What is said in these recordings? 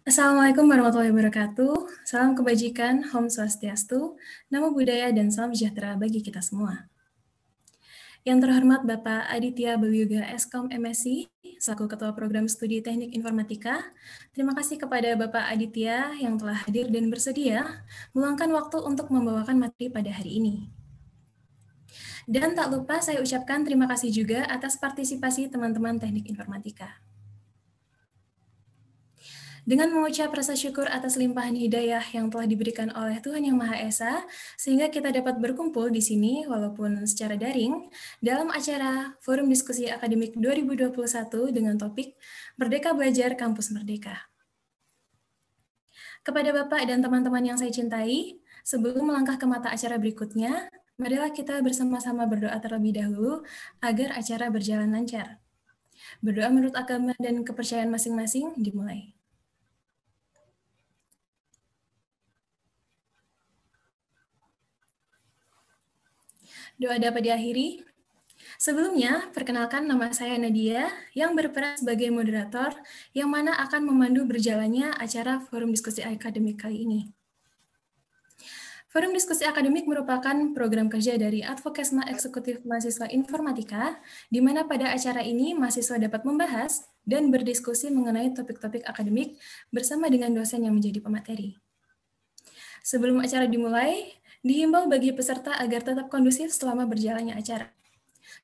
Assalamualaikum warahmatullahi wabarakatuh. Salam kebajikan, Om Swastiastu, Namo Buddhaya, dan salam sejahtera bagi kita semua. Yang terhormat Bapak Aditya Bawiuga Eskom MSc, selaku Ketua Program Studi Teknik Informatika, terima kasih kepada Bapak Aditya yang telah hadir dan bersedia meluangkan waktu untuk membawakan materi pada hari ini. Dan tak lupa saya ucapkan terima kasih juga atas partisipasi teman-teman Teknik Informatika. Dengan mengucap rasa syukur atas limpahan hidayah yang telah diberikan oleh Tuhan Yang Maha Esa, sehingga kita dapat berkumpul di sini walaupun secara daring dalam acara Forum Diskusi Akademik 2021 dengan topik Merdeka Belajar Kampus Merdeka. Kepada Bapak dan teman-teman yang saya cintai, sebelum melangkah ke mata acara berikutnya, marilah kita bersama-sama berdoa terlebih dahulu agar acara berjalan lancar. Berdoa menurut agama dan kepercayaan masing-masing dimulai. Doa dapat diakhiri. Sebelumnya, perkenalkan nama saya Nadia yang berperan sebagai moderator yang mana akan memandu berjalannya acara Forum Diskusi Akademik kali ini. Forum Diskusi Akademik merupakan program kerja dari Advokesma Eksekutif Mahasiswa Informatika, di mana pada acara ini mahasiswa dapat membahas dan berdiskusi mengenai topik-topik akademik bersama dengan dosen yang menjadi pemateri. Sebelum acara dimulai, dihimbau bagi peserta agar tetap kondusif selama berjalannya acara.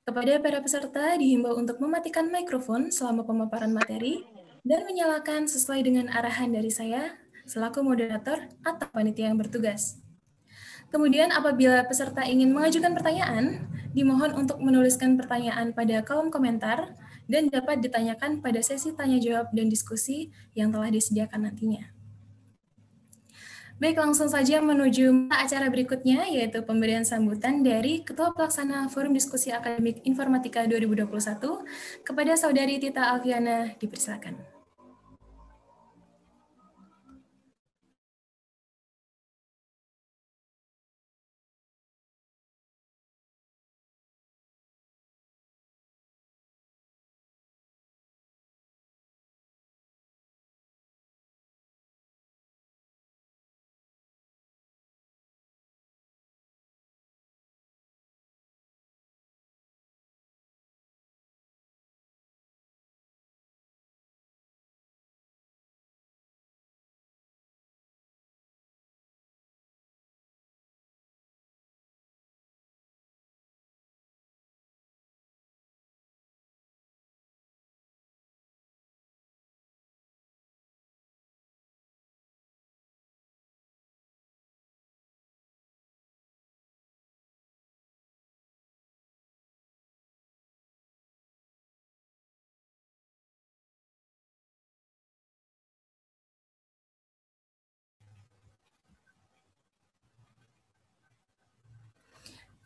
Kepada para peserta dihimbau untuk mematikan mikrofon selama pemaparan materi dan menyalakan sesuai dengan arahan dari saya selaku moderator atau panitia yang bertugas. Kemudian apabila peserta ingin mengajukan pertanyaan, dimohon untuk menuliskan pertanyaan pada kolom komentar dan dapat ditanyakan pada sesi tanya jawab dan diskusi yang telah disediakan nantinya. Baik, langsung saja menuju acara berikutnya, yaitu pemberian sambutan dari Ketua Pelaksana Forum Diskusi Akademik Informatika 2021 kepada Saudari Tita Alfiana, dipersilakan.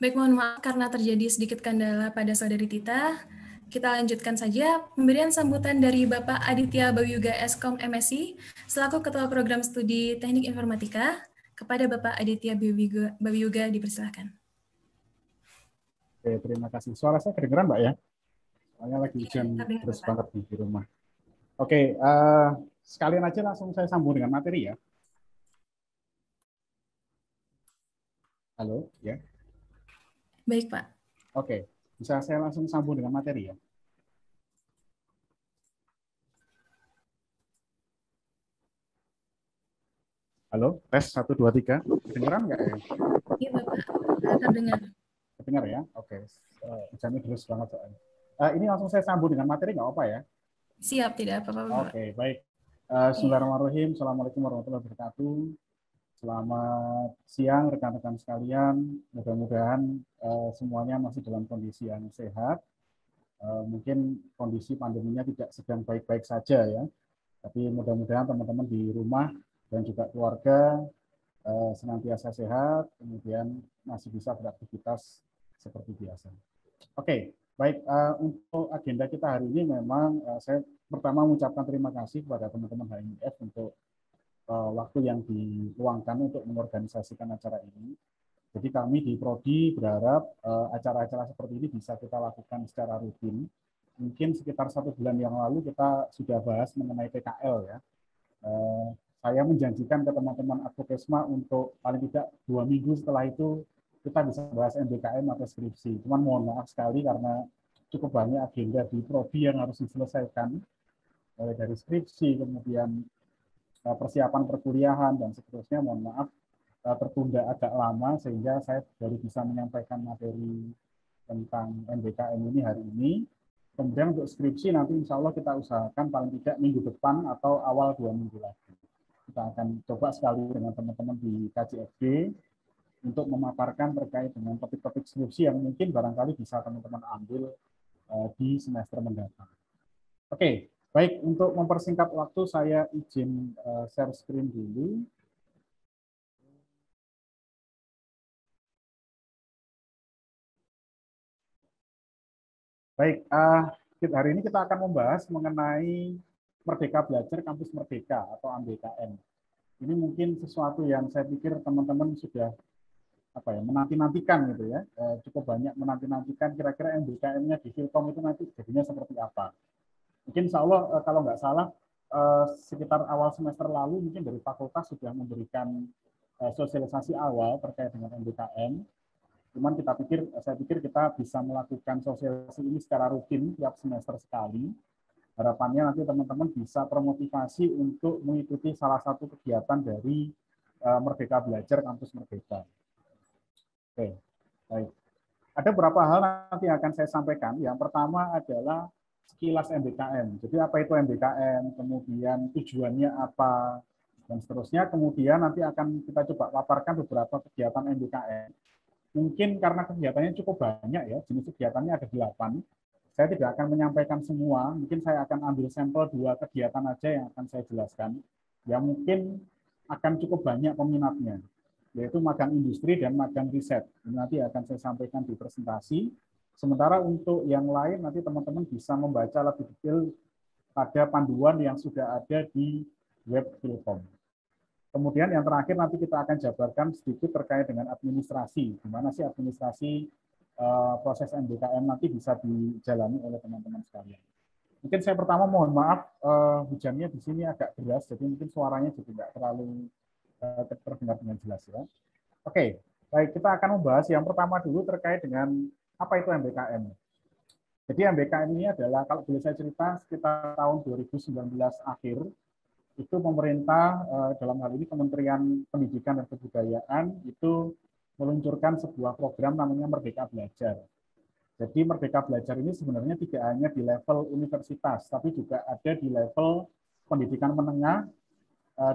Baik, mohon maaf karena terjadi sedikit kendala pada Saudari Tita. Kita lanjutkan saja pemberian sambutan dari Bapak Aditya Bawiuga Eskom MSc selaku Ketua Program Studi Teknik Informatika. Kepada Bapak Aditya Bawiuga, dipersilakan. Oke, terima kasih. Suara saya kedengeran, Mbak ya? Soalnya lagi hujan terus banget di rumah. Oke, sekalian aja langsung saya sambung dengan materi ya. Halo, ya. Baik, Pak. Oke, bisa saya langsung sambung dengan materi ya. Halo, tes 1, 2, 3. Kedengeran nggak ya? Iya, Bapak. Terdengar. Kedengar ya? Oke. Hujannya terus banget soalnya. Ini langsung saya sambung dengan materi nggak apa ya? Siap, tidak apa-apa, Bapak. Oke, baik. Bismillahirrahmanirrahim. Assalamualaikum warahmatullahi wabarakatuh. Selamat siang rekan-rekan sekalian. Mudah-mudahan semuanya masih dalam kondisi yang sehat. Mungkin kondisi pandeminya tidak sedang baik-baik saja ya. Tapi mudah-mudahan teman-teman di rumah dan juga keluarga senantiasa sehat, kemudian masih bisa beraktivitas seperti biasa. Oke, baik. Untuk agenda kita hari ini memang saya pertama mengucapkan terima kasih kepada teman-teman HMIF untuk waktu yang diluangkan untuk mengorganisasikan acara ini. Jadi kami di Prodi berharap acara-acara seperti ini bisa kita lakukan secara rutin. Mungkin sekitar 1 bulan yang lalu kita sudah bahas mengenai PKL ya. Saya menjanjikan ke teman-teman Advokesma untuk paling tidak 2 minggu setelah itu kita bisa bahas MBKM atau skripsi. Cuman mohon maaf sekali karena cukup banyak agenda di prodi yang harus diselesaikan, mulai dari skripsi, kemudian persiapan perkuliahan, dan seterusnya. Mohon maaf tertunda agak lama sehingga saya baru bisa menyampaikan materi tentang MBKM ini hari ini. Kemudian untuk skripsi nanti insya Allah kita usahakan paling tidak minggu depan atau awal 2 minggu lagi. Kita akan coba sekali dengan teman-teman di KJFG untuk memaparkan terkait dengan topik-topik skripsi yang mungkin barangkali bisa teman-teman ambil di semester mendatang. Oke, baik, untuk mempersingkat waktu saya izin share screen dulu. Baik, hari ini kita akan membahas mengenai Merdeka Belajar Kampus Merdeka atau MBKM. Ini mungkin sesuatu yang saya pikir teman-teman sudah menanti-nantikan gitu ya, cukup banyak menanti-nantikan kira-kira MBKM-nya di Filkom itu nanti jadinya seperti apa. Mungkin insya Allah kalau nggak salah sekitar awal semester lalu mungkin dari fakultas sudah memberikan sosialisasi awal terkait dengan MBKM. Cuman saya pikir kita bisa melakukan sosialisasi ini secara rutin tiap semester sekali. Harapannya nanti teman-teman bisa termotivasi untuk mengikuti salah satu kegiatan dari Merdeka Belajar Kampus Merdeka. Oke, baik. Ada beberapa hal nanti yang akan saya sampaikan. Yang pertama adalah sekilas MBKM. Jadi apa itu MBKM, kemudian tujuannya apa, dan seterusnya. Kemudian nanti akan kita coba paparkan beberapa kegiatan MBKM. Mungkin karena kegiatannya cukup banyak ya, jenis kegiatannya ada 8. Saya tidak akan menyampaikan semua, mungkin saya akan ambil sampel 2 kegiatan aja yang akan saya jelaskan, yang mungkin akan cukup banyak peminatnya, yaitu magang industri dan magang riset. Ini nanti akan saya sampaikan di presentasi. Sementara untuk yang lain nanti teman-teman bisa membaca lebih detail pada panduan yang sudah ada di web Filkom. Kemudian yang terakhir nanti kita akan jabarkan sedikit terkait dengan administrasi. Gimana sih administrasi proses MBKM nanti bisa dijalani oleh teman-teman sekalian. Mungkin saya pertama mohon maaf hujannya di sini agak deras, jadi mungkin suaranya juga tidak terlalu terdengar dengan jelas ya. Oke, baik, kita akan membahas yang pertama dulu terkait dengan apa itu MBKM. Jadi MBKM ini adalah, kalau boleh saya cerita, sekitar tahun 2019 akhir, itu pemerintah dalam hal ini Kementerian Pendidikan dan Kebudayaan itu meluncurkan sebuah program namanya Merdeka Belajar. Jadi Merdeka Belajar ini sebenarnya tidak hanya di level universitas, tapi juga ada di level pendidikan menengah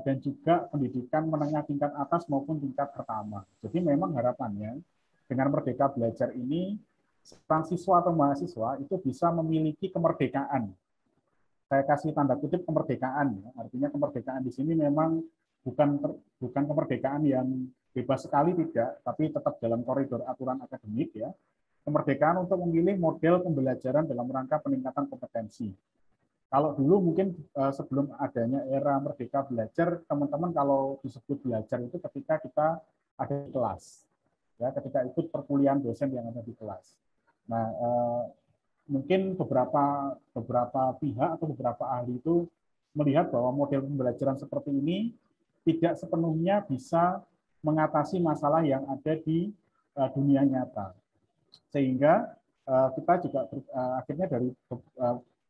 dan juga pendidikan menengah tingkat atas maupun tingkat pertama. Jadi memang harapannya dengan Merdeka Belajar ini, siswa atau mahasiswa itu bisa memiliki kemerdekaan. Saya kasih tanda kutip kemerdekaan, ya. Artinya kemerdekaan di sini memang bukan kemerdekaan yang bebas sekali, tidak, tapi tetap dalam koridor aturan akademik ya. Kemerdekaan untuk memilih model pembelajaran dalam rangka peningkatan kompetensi. Kalau dulu mungkin sebelum adanya era Merdeka Belajar, teman-teman kalau disebut belajar itu ketika kita ada di kelas, ya, ketika ikut perkuliahan dosen yang ada di kelas. Nah, mungkin beberapa pihak atau beberapa ahli itu melihat bahwa model pembelajaran seperti ini tidak sepenuhnya bisa mengatasi masalah yang ada di dunia nyata. Sehingga kita juga akhirnya dari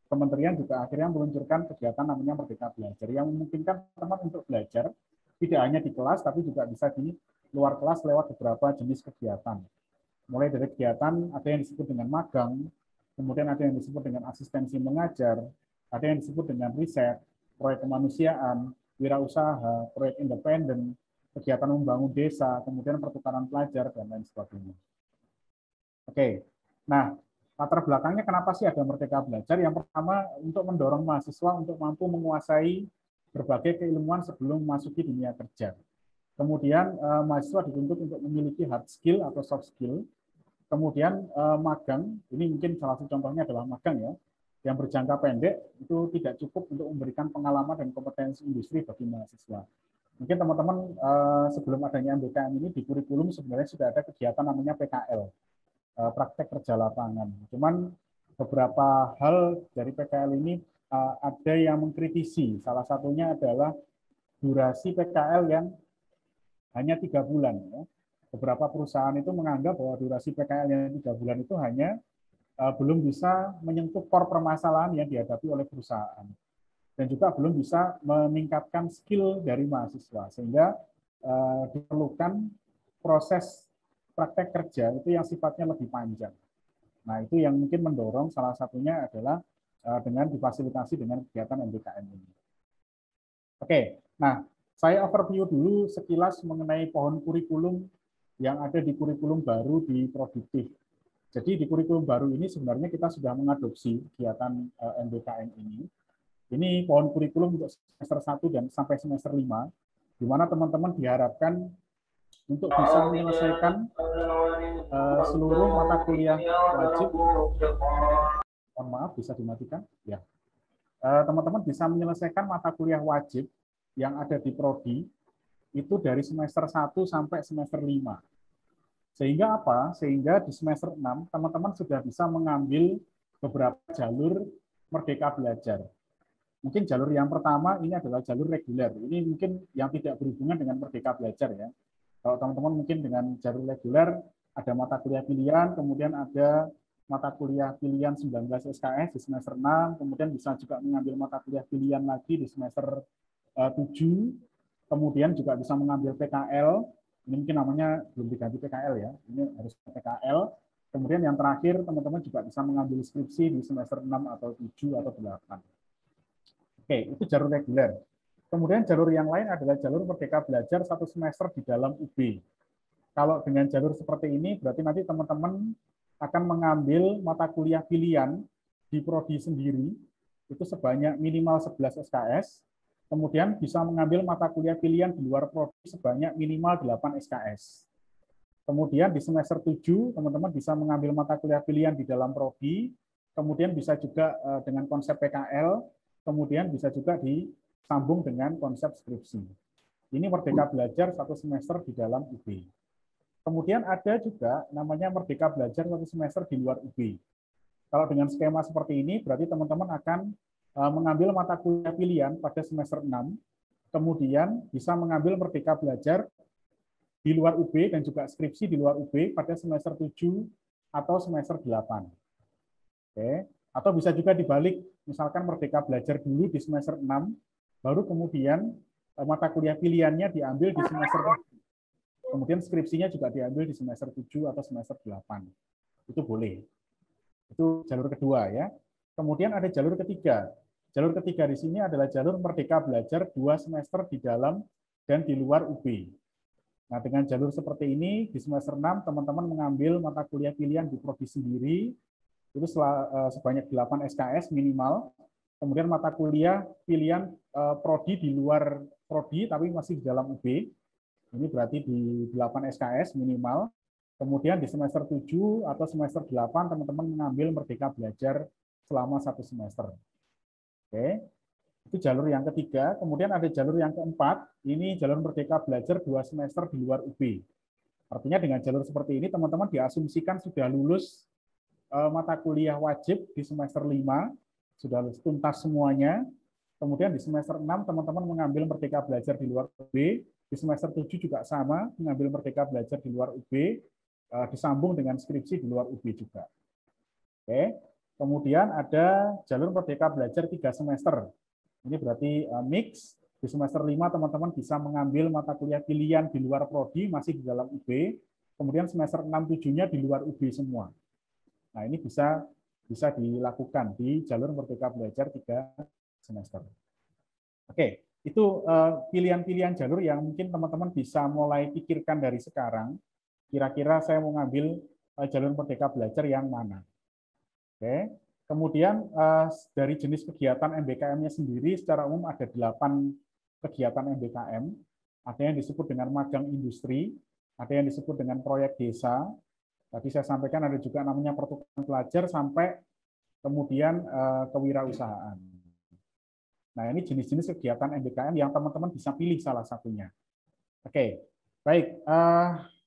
kementerian juga akhirnya meluncurkan kegiatan namanya Merdeka Belajar yang memungkinkan teman untuk belajar tidak hanya di kelas tapi juga bisa di luar kelas lewat beberapa jenis kegiatan. Mulai dari kegiatan ada yang disebut dengan magang, kemudian ada yang disebut dengan asistensi mengajar, ada yang disebut dengan riset, proyek kemanusiaan, wirausaha, proyek independen, kegiatan membangun desa, kemudian pertukaran pelajar, dan lain sebagainya. Oke, nah latar belakangnya kenapa sih ada Merdeka Belajar? Yang pertama untuk mendorong mahasiswa untuk mampu menguasai berbagai keilmuan sebelum memasuki dunia kerja. Kemudian mahasiswa dituntut untuk memiliki hard skill atau soft skill. Kemudian magang, ini mungkin salah satu contohnya adalah magang ya, yang berjangka pendek itu tidak cukup untuk memberikan pengalaman dan kompetensi industri bagi mahasiswa. Mungkin teman-teman sebelum adanya MBKM ini di kurikulum sebenarnya sudah ada kegiatan namanya PKL, praktek kerja lapangan. Cuman beberapa hal dari PKL ini ada yang mengkritisi. Salah satunya adalah durasi PKL yang hanya 3 bulan. Ya. Beberapa perusahaan itu menganggap bahwa durasi PKL yang 3 bulan itu hanya belum bisa menyentuh core permasalahan yang dihadapi oleh perusahaan. Dan juga belum bisa meningkatkan skill dari mahasiswa. Sehingga diperlukan proses praktek kerja itu yang sifatnya lebih panjang. Nah, itu yang mungkin mendorong salah satunya adalah dengan difasilitasi dengan kegiatan MBKM ini. Oke, nah saya overview dulu sekilas mengenai pohon kurikulum yang ada di kurikulum baru di Produktif. Jadi di kurikulum baru ini sebenarnya kita sudah mengadopsi kegiatan MBKM ini. Ini pohon kurikulum untuk semester 1 dan sampai semester 5, di mana teman-teman diharapkan untuk bisa menyelesaikan seluruh mata kuliah wajib. Mohon maaf, bisa dimatikan? Ya. Teman-teman bisa menyelesaikan mata kuliah wajib yang ada di Prodi itu dari semester 1 sampai semester 5. Sehingga apa? Sehingga di semester 6 teman-teman sudah bisa mengambil beberapa jalur Merdeka Belajar. Mungkin jalur yang pertama ini adalah jalur reguler. Ini mungkin yang tidak berhubungan dengan Merdeka Belajar ya. Kalau teman-teman mungkin dengan jalur reguler ada mata kuliah pilihan, kemudian ada mata kuliah pilihan 19 SKS di semester 6, kemudian bisa juga mengambil mata kuliah pilihan lagi di semester 7, kemudian juga bisa mengambil PKL. Ini mungkin namanya belum diganti PKL ya. Ini harus PKL. Kemudian yang terakhir teman-teman juga bisa mengambil skripsi di semester 6 atau 7 atau 8. Oke, itu jalur reguler. Kemudian jalur yang lain adalah jalur Merdeka Belajar 1 semester di dalam UB. Kalau dengan jalur seperti ini, berarti nanti teman-teman akan mengambil mata kuliah pilihan di prodi sendiri, itu sebanyak minimal 11 SKS, kemudian bisa mengambil mata kuliah pilihan di luar prodi sebanyak minimal 8 SKS. Kemudian di semester 7, teman-teman bisa mengambil mata kuliah pilihan di dalam prodi, kemudian bisa juga dengan konsep PKL, kemudian bisa juga disambung dengan konsep skripsi. Ini Merdeka Belajar 1 semester di dalam UB. Kemudian ada juga namanya Merdeka Belajar 1 semester di luar UB. Kalau dengan skema seperti ini, berarti teman-teman akan mengambil mata kuliah pilihan pada semester 6, kemudian bisa mengambil Merdeka Belajar di luar UB dan juga skripsi di luar UB pada semester 7 atau semester 8. Oke. Atau bisa juga dibalik, misalkan Merdeka Belajar dulu di semester 6, baru kemudian mata kuliah pilihannya diambil di semester 7. Kemudian skripsinya juga diambil di semester 7 atau semester 8. Itu boleh. Itu jalur kedua ya. Kemudian ada jalur ketiga. Jalur ketiga di sini adalah jalur Merdeka Belajar 2 semester di dalam dan di luar UB. Nah, dengan jalur seperti ini di semester 6 teman-teman mengambil mata kuliah pilihan di prodi sendiri itu sebanyak 8 SKS minimal. Kemudian mata kuliah pilihan prodi di luar prodi tapi masih di dalam UB. Ini berarti di 8 SKS minimal. Kemudian di semester 7 atau semester 8 teman-teman mengambil Merdeka Belajar selama 1 semester. Oke. Itu jalur yang ketiga. Kemudian ada jalur yang keempat. Ini jalur Merdeka Belajar 2 semester di luar UB. Artinya dengan jalur seperti ini teman-teman diasumsikan sudah lulus mata kuliah wajib di semester 5, sudah tuntas semuanya. Kemudian di semester 6 teman-teman mengambil Merdeka Belajar di luar UB. Di semester 7 juga sama, mengambil Merdeka Belajar di luar UB, disambung dengan skripsi di luar UB juga. Oke. Kemudian ada jalur Merdeka Belajar 3 semester. Ini berarti mix. Di semester 5 teman-teman bisa mengambil mata kuliah pilihan di luar prodi, masih di dalam UB. Kemudian semester 6-7-nya di luar UB semua. Nah, ini bisa dilakukan di jalur Merdeka Belajar 3 semester. Oke, itu pilihan-pilihan jalur yang mungkin teman-teman bisa mulai pikirkan dari sekarang. Kira-kira saya mau ngambil jalur Merdeka Belajar yang mana. Oke. Kemudian dari jenis kegiatan MBKM-nya sendiri secara umum ada 8 kegiatan MBKM. Ada yang disebut dengan magang industri, ada yang disebut dengan proyek desa. Tadi saya sampaikan ada juga namanya pertukaran pelajar sampai kemudian kewirausahaan. Nah, ini jenis-jenis kegiatan MBKM yang teman-teman bisa pilih salah satunya. Oke, baik.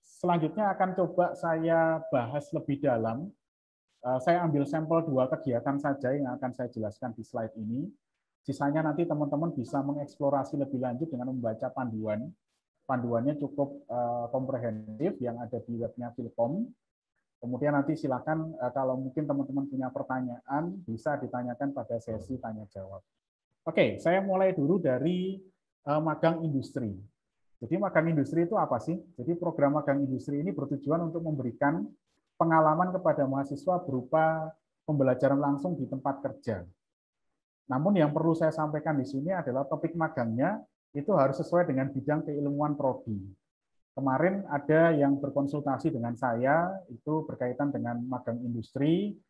Selanjutnya akan coba saya bahas lebih dalam Saya ambil sampel 2 kegiatan saja yang akan saya jelaskan di slide ini. Sisanya nanti teman-teman bisa mengeksplorasi lebih lanjut dengan membaca panduan. Panduannya cukup komprehensif yang ada di webnya Philcom. Kemudian nanti silakan kalau mungkin teman-teman punya pertanyaan bisa ditanyakan pada sesi tanya jawab. Oke, saya mulai dulu dari magang industri. Jadi magang industri itu apa sih? Jadi program magang industri ini bertujuan untuk memberikan pengalaman kepada mahasiswa berupa pembelajaran langsung di tempat kerja. Namun yang perlu saya sampaikan di sini adalah topik magangnya itu harus sesuai dengan bidang keilmuan prodi. Kemarin ada yang berkonsultasi dengan saya itu berkaitan dengan magang industri.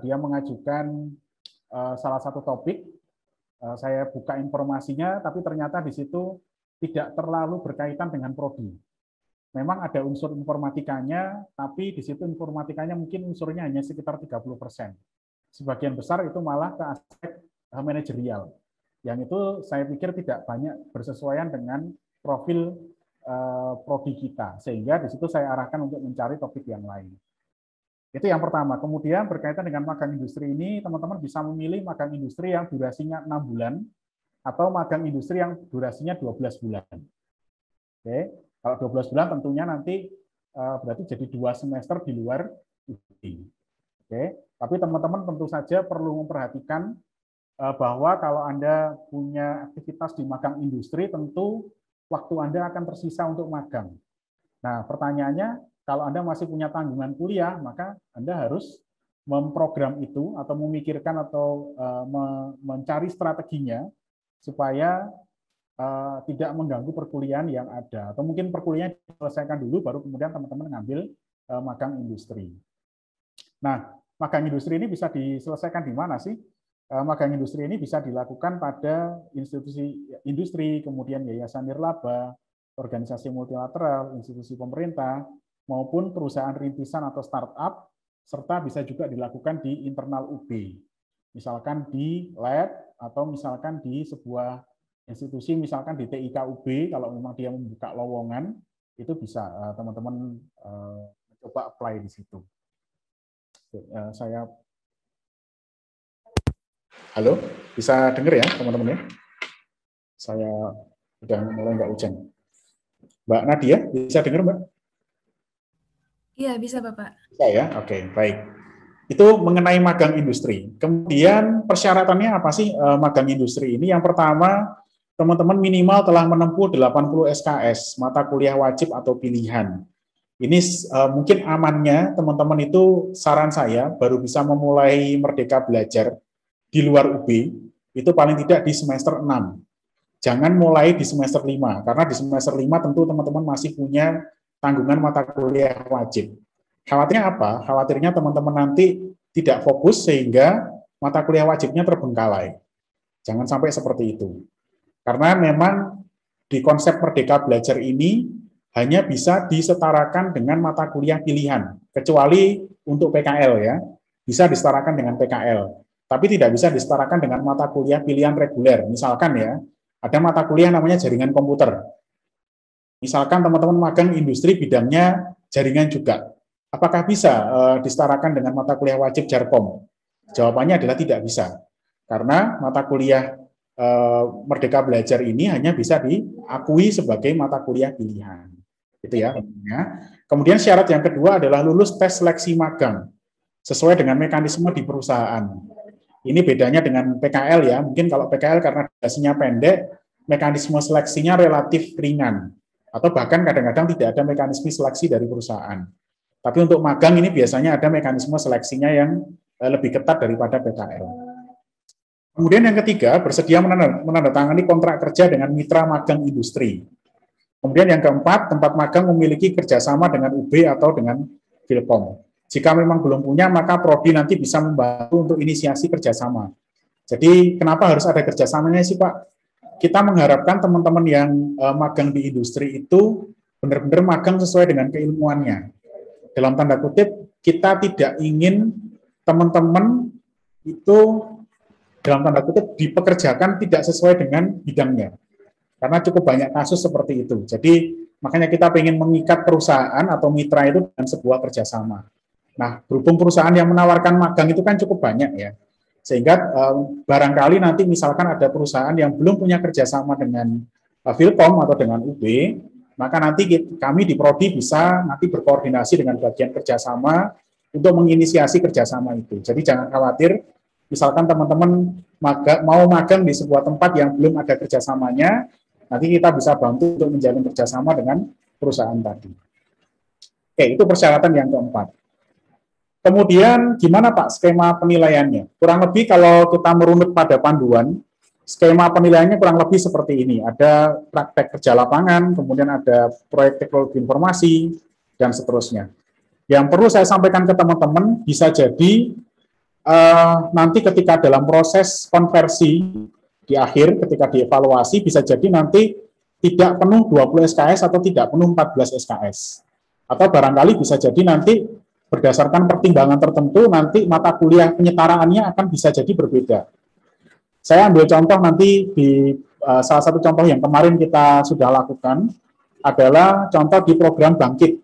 Dia mengajukan salah satu topik. Saya buka informasinya, tapi ternyata di situ tidak terlalu berkaitan dengan prodi. Memang ada unsur informatikanya, tapi di situ informatikanya mungkin unsurnya hanya sekitar 30%. Sebagian besar itu malah ke aspek manajerial. Yang itu saya pikir tidak banyak bersesuaian dengan profil prodi kita, sehingga di situ saya arahkan untuk mencari topik yang lain. Itu yang pertama. Kemudian berkaitan dengan magang industri ini, teman-teman bisa memilih magang industri yang durasinya 6 bulan, atau magang industri yang durasinya 12 bulan. Oke. Kalau 12 bulan tentunya nanti berarti jadi 2 semester di luar UB. Oke. Tapi teman-teman tentu saja perlu memperhatikan bahwa kalau Anda punya aktivitas di magang industri, tentu waktu Anda akan tersisa untuk magang. Nah, pertanyaannya, kalau Anda masih punya tanggungan kuliah, maka Anda harus memprogram itu atau memikirkan atau mencari strateginya supaya tidak mengganggu perkuliahan yang ada, atau mungkin perkuliahan diselesaikan dulu, baru kemudian teman-teman ngambil magang industri. Nah, magang industri ini bisa diselesaikan di mana sih? Magang industri ini bisa dilakukan pada institusi industri, kemudian yayasan nirlaba, organisasi multilateral, institusi pemerintah, maupun perusahaan rintisan atau startup, serta bisa juga dilakukan di internal UB, misalkan di lab, atau misalkan di sebuah institusi, misalkan di TIK UB, kalau memang dia membuka lowongan, itu bisa teman-teman mencoba apply di situ. Saya halo, bisa dengar ya teman-teman ya? Saya udah mulai nggak hujan. Mbak Nadia, bisa dengar Mbak? Iya, bisa Bapak. Bisa ya, oke, baik. Itu mengenai magang industri. Kemudian persyaratannya apa sih magang industri ini? Yang pertama, teman-teman minimal telah menempuh 80 SKS, mata kuliah wajib atau pilihan. Ini mungkin amannya teman-teman itu saran saya baru bisa memulai merdeka belajar di luar UB, itu paling tidak di semester 6. Jangan mulai di semester 5, karena di semester 5 tentu teman-teman masih punya tanggungan mata kuliah wajib. Khawatirnya apa? Khawatirnya teman-teman nanti tidak fokus sehingga mata kuliah wajibnya terbengkalai. Jangan sampai seperti itu. Karena memang di konsep merdeka belajar ini hanya bisa disetarakan dengan mata kuliah pilihan, kecuali untuk PKL ya, bisa disetarakan dengan PKL, tapi tidak bisa disetarakan dengan mata kuliah pilihan reguler. Misalkan ya, ada mata kuliah namanya jaringan komputer. Misalkan teman-teman magang industri bidangnya jaringan juga, apakah bisa disetarakan dengan mata kuliah wajib Jarkom? Jawabannya adalah tidak bisa, karena mata kuliah Merdeka Belajar ini hanya bisa diakui sebagai mata kuliah pilihan, gitu ya. Kemudian syarat yang kedua adalah lulus tes seleksi magang sesuai dengan mekanisme di perusahaan. Ini bedanya dengan PKL ya. Mungkin kalau PKL karena durasinya pendek, mekanisme seleksinya relatif ringan, atau bahkan kadang-kadang tidak ada mekanisme seleksi dari perusahaan. Tapi untuk magang ini biasanya ada mekanisme seleksinya yang lebih ketat daripada PKL. Kemudian yang ketiga, bersedia menandatangani kontrak kerja dengan mitra magang industri. Kemudian yang keempat, tempat magang memiliki kerjasama dengan UB atau dengan Philcom. Jika memang belum punya, maka prodi nanti bisa membantu untuk inisiasi kerjasama. Jadi kenapa harus ada kerjasamanya sih Pak? Kita mengharapkan teman-teman yang magang di industri itu benar-benar magang sesuai dengan keilmuannya. Dalam tanda kutip, kita tidak ingin teman-teman itu dalam tanda kutip dipekerjakan tidak sesuai dengan bidangnya. Karena cukup banyak kasus seperti itu. Jadi makanya kita ingin mengikat perusahaan atau mitra itu dengan sebuah kerjasama. Nah, berhubung perusahaan yang menawarkan magang itu kan cukup banyak ya, sehingga barangkali nanti misalkan ada perusahaan yang belum punya kerjasama dengan Philcom atau dengan UB, maka nanti kami di Prodi bisa nanti berkoordinasi dengan bagian kerjasama untuk menginisiasi kerjasama itu. Jadi jangan khawatir, misalkan teman-teman mau magang di sebuah tempat yang belum ada kerjasamanya, nanti kita bisa bantu untuk menjalin kerjasama dengan perusahaan tadi. Oke, itu persyaratan yang keempat. Kemudian gimana Pak skema penilaiannya? Kurang lebih kalau kita merunut pada panduan, skema penilaiannya kurang lebih seperti ini. Ada praktek kerja lapangan, kemudian ada proyek teknologi informasi, dan seterusnya. Yang perlu saya sampaikan ke teman-teman, bisa jadi nanti ketika dalam proses konversi di akhir, ketika dievaluasi, bisa jadi nanti tidak penuh 20 SKS atau tidak penuh 14 SKS. Atau barangkali bisa jadi nanti berdasarkan pertimbangan tertentu, nanti mata kuliah penyetaraannya akan bisa jadi berbeda. Saya ambil contoh nanti di salah satu contoh yang kemarin kita sudah lakukan adalah contoh di program Bangkit.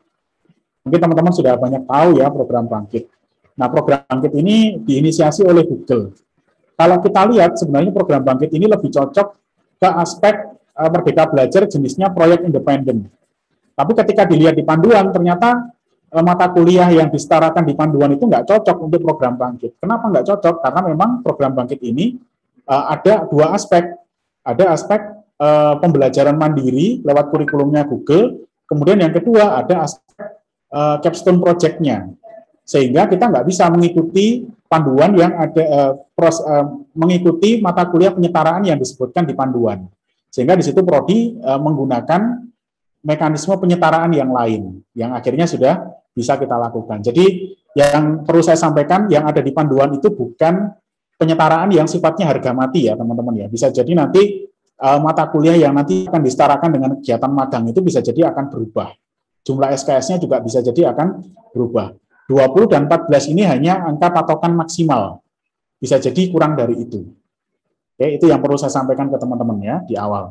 Mungkin teman-teman sudah banyak tahu ya program Bangkit. Nah, program Bangkit ini diinisiasi oleh Google. Kalau kita lihat sebenarnya program Bangkit ini lebih cocok ke aspek Merdeka Belajar jenisnya proyek independen. Tapi ketika dilihat di panduan, ternyata mata kuliah yang disetarakan di panduan itu nggak cocok untuk program Bangkit. Kenapa nggak cocok? Karena memang program Bangkit ini ada dua aspek. Ada aspek pembelajaran mandiri lewat kurikulumnya Google, kemudian yang kedua ada aspek capstone project-nya. Sehingga kita nggak bisa mengikuti panduan yang ada, mengikuti mata kuliah penyetaraan yang disebutkan di panduan. Sehingga di situ Prodi menggunakan mekanisme penyetaraan yang lain, yang akhirnya sudah bisa kita lakukan. Jadi yang perlu saya sampaikan, yang ada di panduan itu bukan penyetaraan yang sifatnya harga mati ya teman-teman ya. Bisa jadi nanti mata kuliah yang nanti akan disetarakan dengan kegiatan magang itu bisa jadi akan berubah. Jumlah SKS-nya juga bisa jadi akan berubah. 20 dan 14 ini hanya angka patokan maksimal. Bisa jadi kurang dari itu. Oke, itu yang perlu saya sampaikan ke teman-teman ya di awal.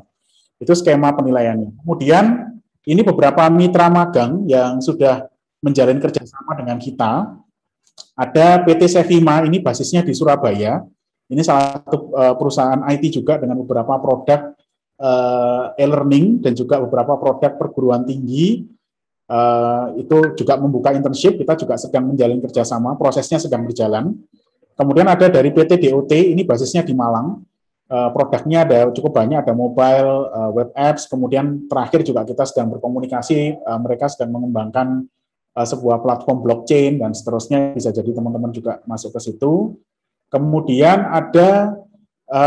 Itu skema penilaiannya. Kemudian ini beberapa mitra magang yang sudah menjalin kerjasama dengan kita. Ada PT Sevima, ini basisnya di Surabaya. Ini salah satu perusahaan IT juga dengan beberapa produk e-learning dan juga beberapa produk perguruan tinggi. Itu juga membuka internship, kita juga sedang menjalin kerjasama, prosesnya sedang berjalan. Kemudian ada dari PT DOT, ini basisnya di Malang. Produknya ada cukup banyak, ada mobile, web apps, kemudian terakhir juga kita sedang berkomunikasi, mereka sedang mengembangkan sebuah platform blockchain dan seterusnya, bisa jadi teman-teman juga masuk ke situ. Kemudian ada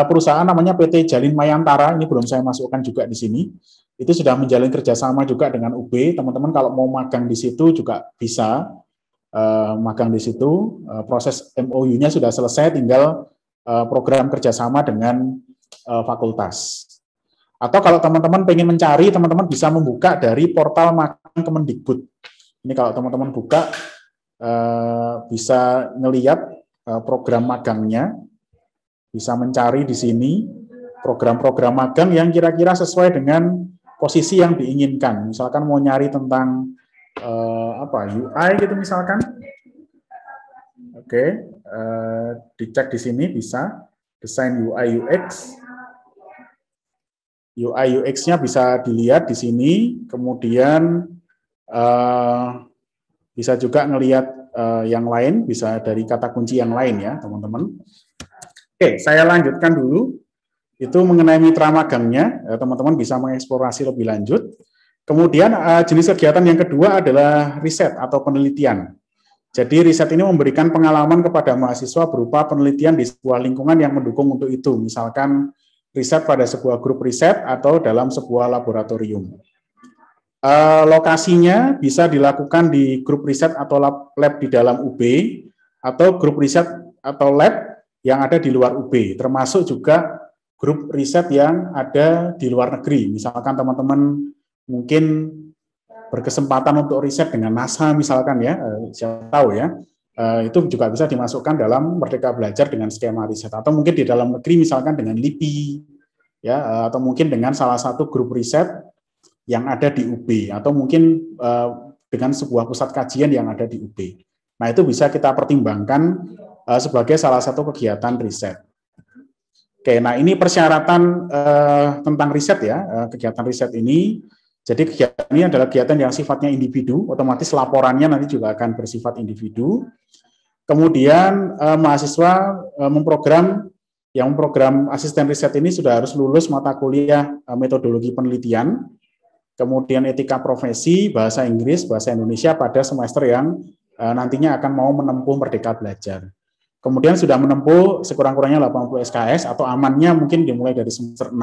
perusahaan namanya PT Jalin Mayantara, ini belum saya masukkan juga di sini, itu sudah menjalin kerjasama juga dengan UB, teman-teman kalau mau magang di situ juga bisa magang di situ, proses MOU-nya sudah selesai, tinggal program kerjasama dengan fakultas. Atau kalau teman-teman pengen mencari, teman-teman bisa membuka dari portal magang Kemendikbud. Ini kalau teman-teman buka, bisa ngelihat program magangnya, bisa mencari di sini program-program magang yang kira-kira sesuai dengan posisi yang diinginkan. Misalkan mau nyari tentang UI gitu misalkan. Oke, dicek di sini bisa desain UI UX. UI UX-nya bisa dilihat di sini, kemudian bisa juga ngelihat yang lain, bisa dari kata kunci yang lain ya, teman-teman. Oke, saya lanjutkan dulu. Itu mengenai mitra magangnya, teman-teman bisa mengeksplorasi lebih lanjut. Kemudian jenis kegiatan yang kedua adalah riset atau penelitian. Jadi riset ini memberikan pengalaman kepada mahasiswa berupa penelitian di sebuah lingkungan yang mendukung untuk itu. Misalkan riset pada sebuah grup riset atau dalam sebuah laboratorium. Lokasinya bisa dilakukan di grup riset atau lab di dalam UB, atau grup riset atau lab yang ada di luar UB, termasuk juga grup riset yang ada di luar negeri. Misalkan teman-teman mungkin berkesempatan untuk riset dengan NASA misalkan ya, siapa tahu ya, itu juga bisa dimasukkan dalam Merdeka Belajar dengan skema riset, atau mungkin di dalam negeri misalkan dengan LIPI ya, atau mungkin dengan salah satu grup riset yang ada di UB, atau mungkin dengan sebuah pusat kajian yang ada di UB. Nah, itu bisa kita pertimbangkan sebagai salah satu kegiatan riset. Oke, nah ini persyaratan tentang riset ya, kegiatan riset ini. Jadi kegiatan ini adalah kegiatan yang sifatnya individu, otomatis laporannya nanti juga akan bersifat individu. Kemudian mahasiswa memprogram asisten riset ini sudah harus lulus mata kuliah metodologi penelitian, kemudian etika profesi, bahasa Inggris, bahasa Indonesia pada semester yang nantinya akan mau menempuh Merdeka Belajar. Kemudian sudah menempuh sekurang-kurangnya 80 SKS atau amannya mungkin dimulai dari semester 6,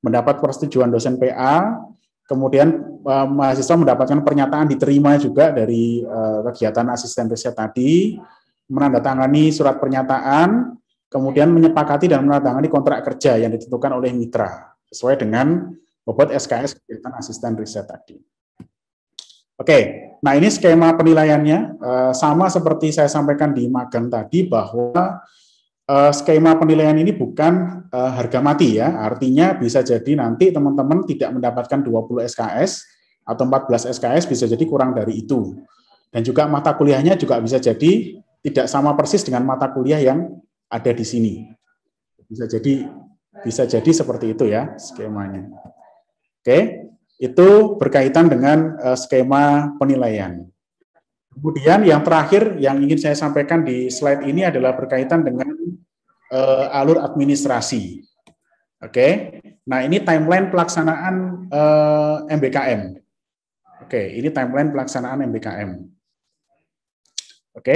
mendapat persetujuan dosen PA, kemudian mahasiswa mendapatkan pernyataan diterima juga dari kegiatan asisten riset tadi, menandatangani surat pernyataan, kemudian menyepakati dan menandatangani kontrak kerja yang ditentukan oleh mitra, sesuai dengan bobot SKS kegiatan asisten riset tadi. Oke, nah ini skema penilaiannya, sama seperti saya sampaikan di magang tadi bahwa skema penilaian ini bukan harga mati ya, artinya bisa jadi nanti teman-teman tidak mendapatkan 20 SKS atau 14 SKS, bisa jadi kurang dari itu. Dan juga mata kuliahnya juga bisa jadi tidak sama persis dengan mata kuliah yang ada di sini. Bisa jadi seperti itu ya skemanya. Oke, itu berkaitan dengan skema penilaian. Kemudian yang terakhir yang ingin saya sampaikan di slide ini adalah berkaitan dengan alur administrasi. Oke, nah ini timeline pelaksanaan MBKM. Oke, ini timeline pelaksanaan MBKM. Oke,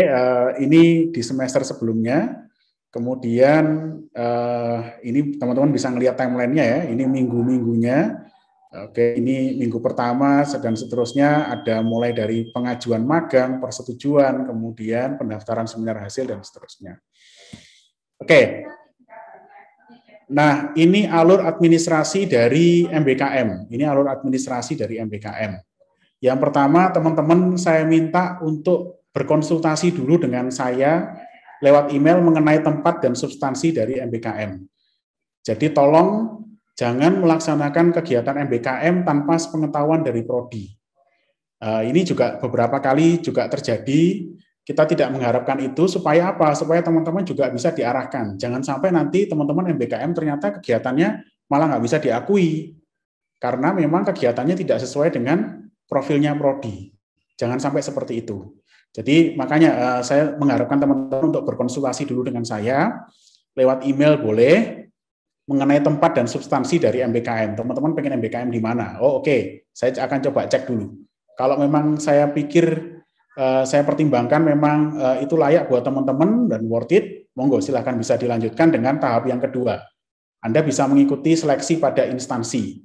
ini di semester sebelumnya. Kemudian ini teman-teman bisa melihat timelinenya ya. Ini minggu-minggunya. Oke, ini minggu pertama dan seterusnya ada mulai dari pengajuan magang, persetujuan, kemudian pendaftaran seminar hasil dan seterusnya. Oke. Nah, ini alur administrasi dari MBKM. Ini alur administrasi dari MBKM. Yang pertama, teman-teman saya minta untuk berkonsultasi dulu dengan saya lewat email mengenai tempat dan substansi dari MBKM. Jadi tolong jangan melaksanakan kegiatan MBKM tanpa sepengetahuan dari prodi. Ini juga beberapa kali juga terjadi. Kita tidak mengharapkan itu supaya apa? Supaya teman-teman juga bisa diarahkan. Jangan sampai nanti teman-teman MBKM ternyata kegiatannya malah nggak bisa diakui karena memang kegiatannya tidak sesuai dengan profilnya prodi. Jangan sampai seperti itu. Jadi makanya saya mengharapkan teman-teman untuk berkonsultasi dulu dengan saya lewat email boleh. Mengenai tempat dan substansi dari MBKM. Teman-teman pengen MBKM di mana? Oh oke, saya akan coba cek dulu. Kalau memang saya pikir, saya pertimbangkan memang itu layak buat teman-teman dan worth it, monggo silahkan bisa dilanjutkan dengan tahap yang kedua. Anda bisa mengikuti seleksi pada instansi.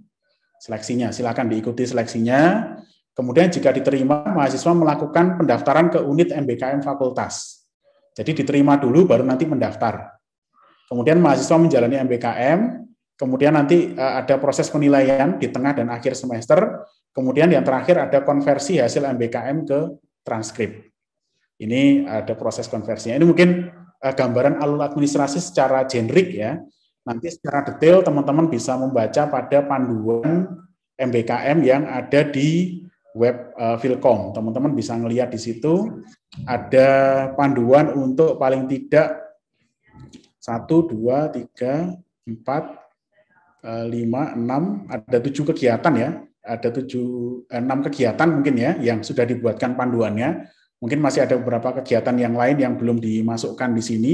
Seleksinya, silahkan diikuti seleksinya. Kemudian jika diterima, mahasiswa melakukan pendaftaran ke unit MBKM fakultas. Jadi diterima dulu, baru nanti mendaftar. Kemudian mahasiswa menjalani MBKM, kemudian nanti ada proses penilaian di tengah dan akhir semester, kemudian yang terakhir ada konversi hasil MBKM ke transkrip. Ini ada proses konversinya. Ini mungkin gambaran alur administrasi secara generik ya. Nanti secara detail teman-teman bisa membaca pada panduan MBKM yang ada di web Filkom. Teman-teman bisa melihat di situ ada panduan untuk paling tidak 1, 2, 3, 4, 5, 6, ada 7 kegiatan ya, ada 6 kegiatan mungkin ya, yang sudah dibuatkan panduannya. Mungkin masih ada beberapa kegiatan yang lain yang belum dimasukkan di sini,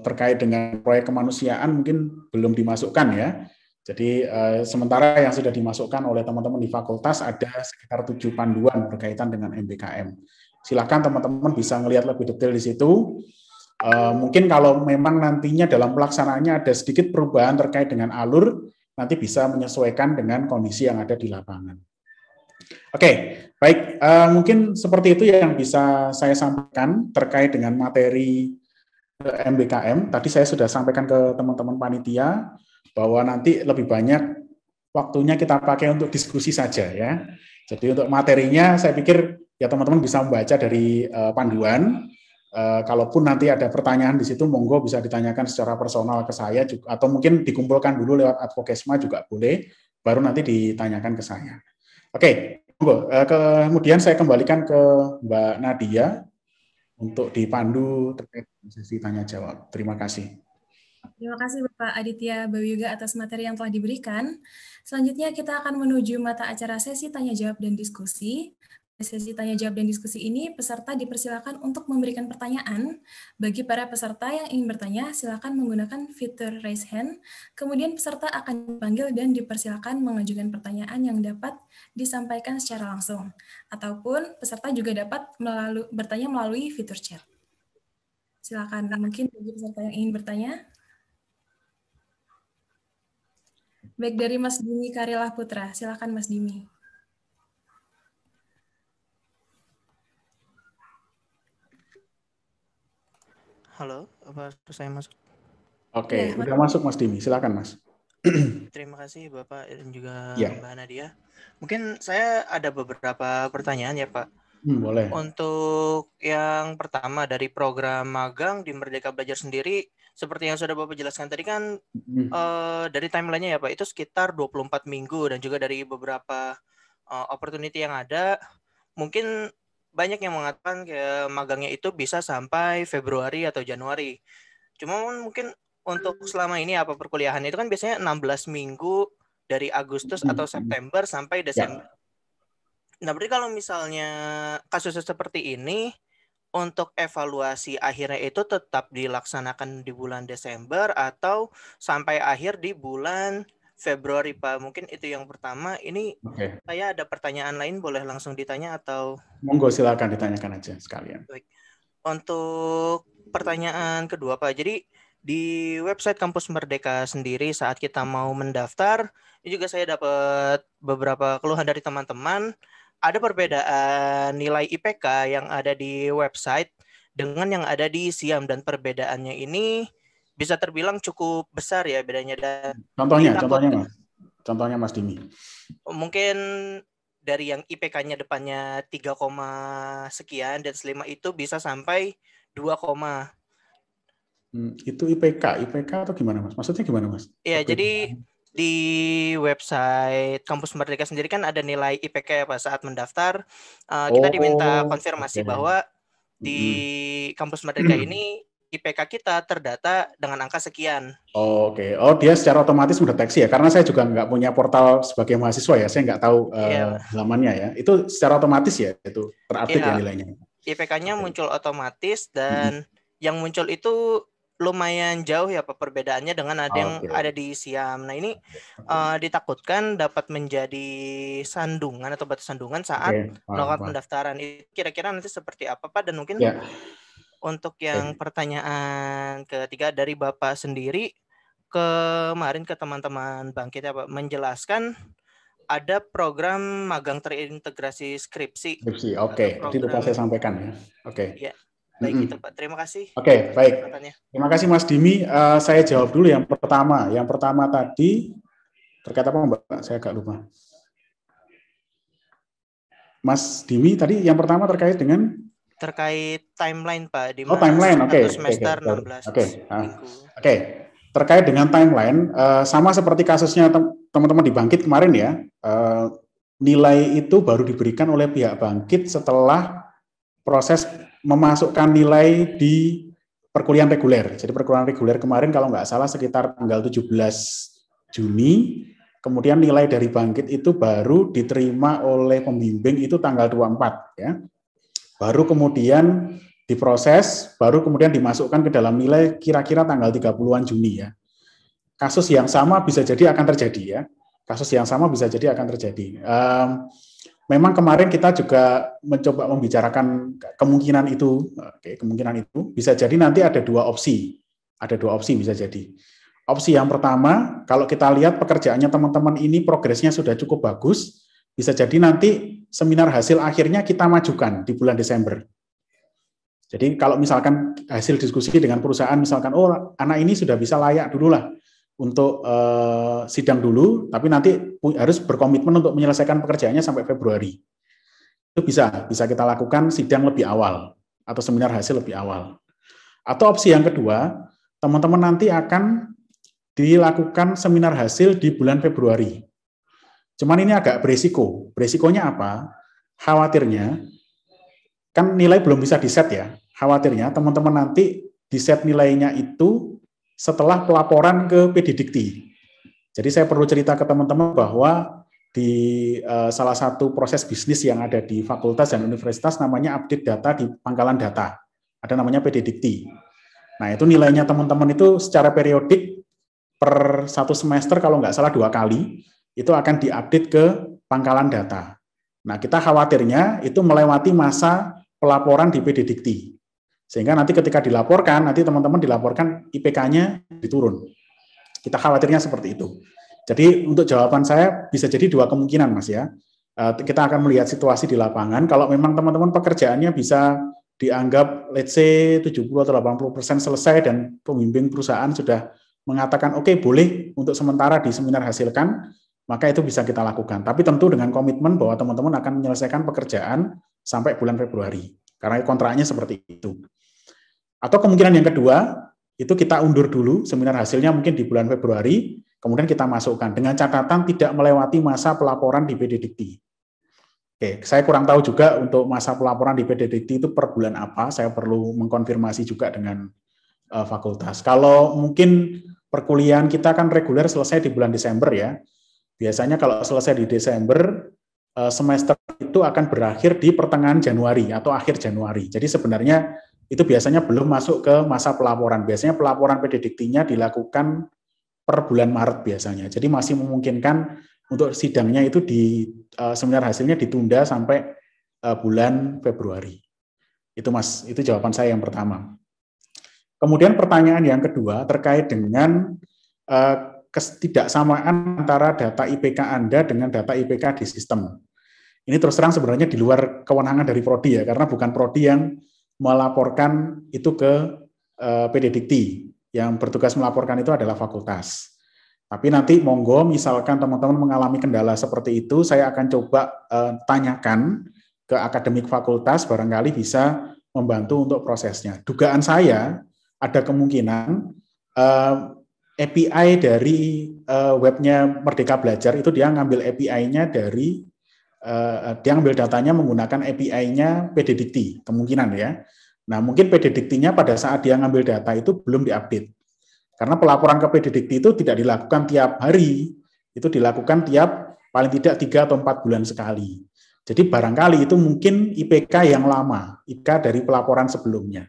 terkait dengan proyek kemanusiaan mungkin belum dimasukkan ya. Jadi sementara yang sudah dimasukkan oleh teman-teman di fakultas ada sekitar 7 panduan berkaitan dengan MBKM. Silakan teman-teman bisa melihat lebih detail di situ. Mungkin kalau memang nantinya dalam pelaksanaannya ada sedikit perubahan terkait dengan alur, nanti bisa menyesuaikan dengan kondisi yang ada di lapangan. Oke, baik. Mungkin seperti itu yang bisa saya sampaikan terkait dengan materi MBKM. Tadi saya sudah sampaikan ke teman-teman panitia bahwa nanti lebih banyak waktunya kita pakai untuk diskusi saja ya. Jadi untuk materinya saya pikir ya teman-teman bisa membaca dari panduan. Kalaupun nanti ada pertanyaan di situ, monggo bisa ditanyakan secara personal ke saya juga, atau mungkin dikumpulkan dulu lewat Advokesma juga boleh, baru nanti ditanyakan ke saya. Oke, Kemudian saya kembalikan ke Mbak Nadia untuk dipandu terkait sesi tanya jawab. Terima kasih. Terima kasih Bapak Aditya Bawiyoga atas materi yang telah diberikan. Selanjutnya kita akan menuju mata acara sesi tanya jawab dan diskusi. Di sesi tanya jawab dan diskusi ini, peserta dipersilakan untuk memberikan pertanyaan. Bagi para peserta yang ingin bertanya, silakan menggunakan fitur raise hand. Kemudian peserta akan dipanggil dan dipersilakan mengajukan pertanyaan yang dapat disampaikan secara langsung. Ataupun peserta juga dapat bertanya melalui fitur chat. Silakan, mungkin bagi peserta yang ingin bertanya. Baik, dari Mas Dimi Karilah Putra. Silakan Mas Dimi. Halo, apa saya masuk? Oke, udah masuk Mas Dimi. Silakan Mas. Terima kasih Bapak dan juga Ya. Mbak Nadia. Mungkin saya ada beberapa pertanyaan ya Pak. Boleh. Untuk yang pertama dari program magang di Merdeka Belajar sendiri, seperti yang sudah Bapak jelaskan tadi kan dari timeline-nya ya Pak, itu sekitar 24 minggu dan juga dari beberapa opportunity yang ada, mungkin banyak yang mengatakan kayak magangnya itu bisa sampai Februari atau Januari. Cuma mungkin untuk selama ini apa perkuliahan itu kan biasanya 16 minggu dari Agustus atau September sampai Desember. Ya. Nah, berarti kalau misalnya kasusnya seperti ini, untuk evaluasi akhirnya itu tetap dilaksanakan di bulan Desember atau sampai akhir di bulan Februari, Pak? Mungkin itu yang pertama. Ini saya ada pertanyaan lain, boleh langsung ditanya atau? Monggo, silakan ditanyakan aja sekalian. Baik. Untuk pertanyaan kedua, Pak. Jadi di website Kampus Merdeka sendiri saat kita mau mendaftar, ini juga saya dapat beberapa keluhan dari teman-teman. Ada perbedaan nilai IPK yang ada di website dengan yang ada di SIAM, dan perbedaannya ini bisa terbilang cukup besar ya bedanya. Dan contohnya Mas Dimi. Mungkin dari yang IPK-nya depannya 3, sekian dan selima itu bisa sampai 2, itu IPK atau gimana Mas? Maksudnya gimana Mas? Iya, jadi di website Kampus Merdeka sendiri kan ada nilai IPK ya Pak saat mendaftar. Kita diminta konfirmasi bahwa di Kampus Merdeka ini IPK kita terdata dengan angka sekian. Oke. Oh, dia secara otomatis mendeteksi ya, karena saya juga nggak punya portal sebagai mahasiswa ya, saya nggak tahu halamannya ya. Itu secara otomatis ya, itu terupdate ya nilainya. IPK-nya muncul otomatis dan yang muncul itu lumayan jauh ya Pak perbedaannya dengan ada yang ada di SIAM. Nah ini ditakutkan dapat menjadi sandungan atau batu sandungan saat melakukan pendaftaran. Kira-kira nanti seperti apa Pak? Dan mungkin untuk yang pertanyaan ketiga dari Bapak sendiri, kemarin ke teman-teman Bangkit ya Pak menjelaskan ada program magang terintegrasi skripsi. Oke. Jadi lupa saya sampaikan ya. Oke. Ya. Baik, itu Pak. Terima kasih. Oke, baik. Terima kasih Mas Dimi. Saya jawab dulu yang pertama. Yang pertama tadi terkait apa Mbak? Saya agak lupa. Mas Dimi tadi yang pertama terkait dengan? Terkait timeline Pak. Di timeline. Oke. Semester 16. Oke. Terkait dengan timeline, sama seperti kasusnya teman-teman di Bangkit kemarin ya, nilai itu baru diberikan oleh pihak Bangkit setelah proses memasukkan nilai di perkuliahan reguler. Jadi perkuliahan reguler kemarin kalau nggak salah sekitar tanggal 17 Juni, kemudian nilai dari Bangkit itu baru diterima oleh pembimbing itu tanggal 24 ya. Baru kemudian diproses, baru kemudian dimasukkan ke dalam nilai kira-kira tanggal 30-an Juni ya. Kasus yang sama bisa jadi akan terjadi ya. Kasus yang sama bisa jadi akan terjadi. Memang kemarin kita juga mencoba membicarakan kemungkinan itu. Kemungkinan itu bisa jadi nanti ada dua opsi. Ada dua opsi bisa jadi. Opsi yang pertama, kalau kita lihat pekerjaannya teman-teman ini progresnya sudah cukup bagus, bisa jadi nanti seminar hasil akhirnya kita majukan di bulan Desember. Jadi kalau misalkan hasil diskusi dengan perusahaan, misalkan, oh anak ini sudah bisa layak dulu lah untuk sidang dulu, tapi nanti harus berkomitmen untuk menyelesaikan pekerjaannya sampai Februari. Itu bisa kita lakukan sidang lebih awal atau seminar hasil lebih awal. Atau opsi yang kedua, teman-teman nanti akan dilakukan seminar hasil di bulan Februari. Cuman ini agak beresiko. Beresikonya apa? Khawatirnya, kan nilai belum bisa di-set ya. Khawatirnya teman-teman nanti di-set nilainya itu setelah pelaporan ke PD Dikti. Jadi saya perlu cerita ke teman-teman bahwa di salah satu proses bisnis yang ada di fakultas dan universitas namanya update data di pangkalan data. Ada namanya PD Dikti. Nah, itu nilainya teman-teman itu secara periodik per satu semester kalau nggak salah 2 kali, itu akan diupdate ke pangkalan data. Nah, kita khawatirnya itu melewati masa pelaporan di PD Dikti. Sehingga nanti ketika dilaporkan, nanti teman-teman dilaporkan IPK-nya diturun. Kita khawatirnya seperti itu. Jadi untuk jawaban saya bisa jadi 2 kemungkinan, Mas ya. Kita akan melihat situasi di lapangan. Kalau memang teman-teman pekerjaannya bisa dianggap let's say 70 atau 80% selesai dan pembimbing perusahaan sudah mengatakan oke, boleh untuk sementara di seminar hasilkan, maka itu bisa kita lakukan. Tapi tentu dengan komitmen bahwa teman-teman akan menyelesaikan pekerjaan sampai bulan Februari. Karena kontraknya seperti itu. Atau kemungkinan yang kedua, itu kita undur dulu seminar hasilnya mungkin di bulan Februari, kemudian kita masukkan dengan catatan tidak melewati masa pelaporan di PD Dikti. Oke, saya kurang tahu juga untuk masa pelaporan di PD Dikti itu per bulan apa, saya perlu mengkonfirmasi juga dengan fakultas. Kalau mungkin perkuliahan kita kan reguler selesai di bulan Desember ya, biasanya kalau selesai di Desember, semester itu akan berakhir di pertengahan Januari atau akhir Januari. Jadi sebenarnya itu biasanya belum masuk ke masa pelaporan. Biasanya pelaporan PD Diktinya dilakukan per bulan Maret biasanya. Jadi masih memungkinkan untuk sidangnya itu di seminar hasilnya ditunda sampai bulan Februari. Itu Mas, itu jawaban saya yang pertama. Kemudian pertanyaan yang kedua terkait dengan ketidaksamaan antara data IPK Anda dengan data IPK di sistem. Ini terus terang sebenarnya di luar kewenangan dari Prodi ya, karena bukan Prodi yang melaporkan itu ke PD Dikti. Yang bertugas melaporkan itu adalah fakultas. Tapi nanti monggo misalkan teman-teman mengalami kendala seperti itu, saya akan coba tanyakan ke akademik fakultas, barangkali bisa membantu untuk prosesnya. Dugaan saya ada kemungkinan API dari webnya Merdeka Belajar itu dia ngambil API-nya dari dia ngambil datanya menggunakan API-nya PD Dikti, kemungkinan ya. Nah, mungkin PD Diktinya pada saat dia ngambil data itu belum diupdate. Karena pelaporan ke PD Dikti itu tidak dilakukan tiap hari, itu dilakukan tiap paling tidak 3 atau 4 bulan sekali. Jadi barangkali itu mungkin IPK yang lama, IPK dari pelaporan sebelumnya.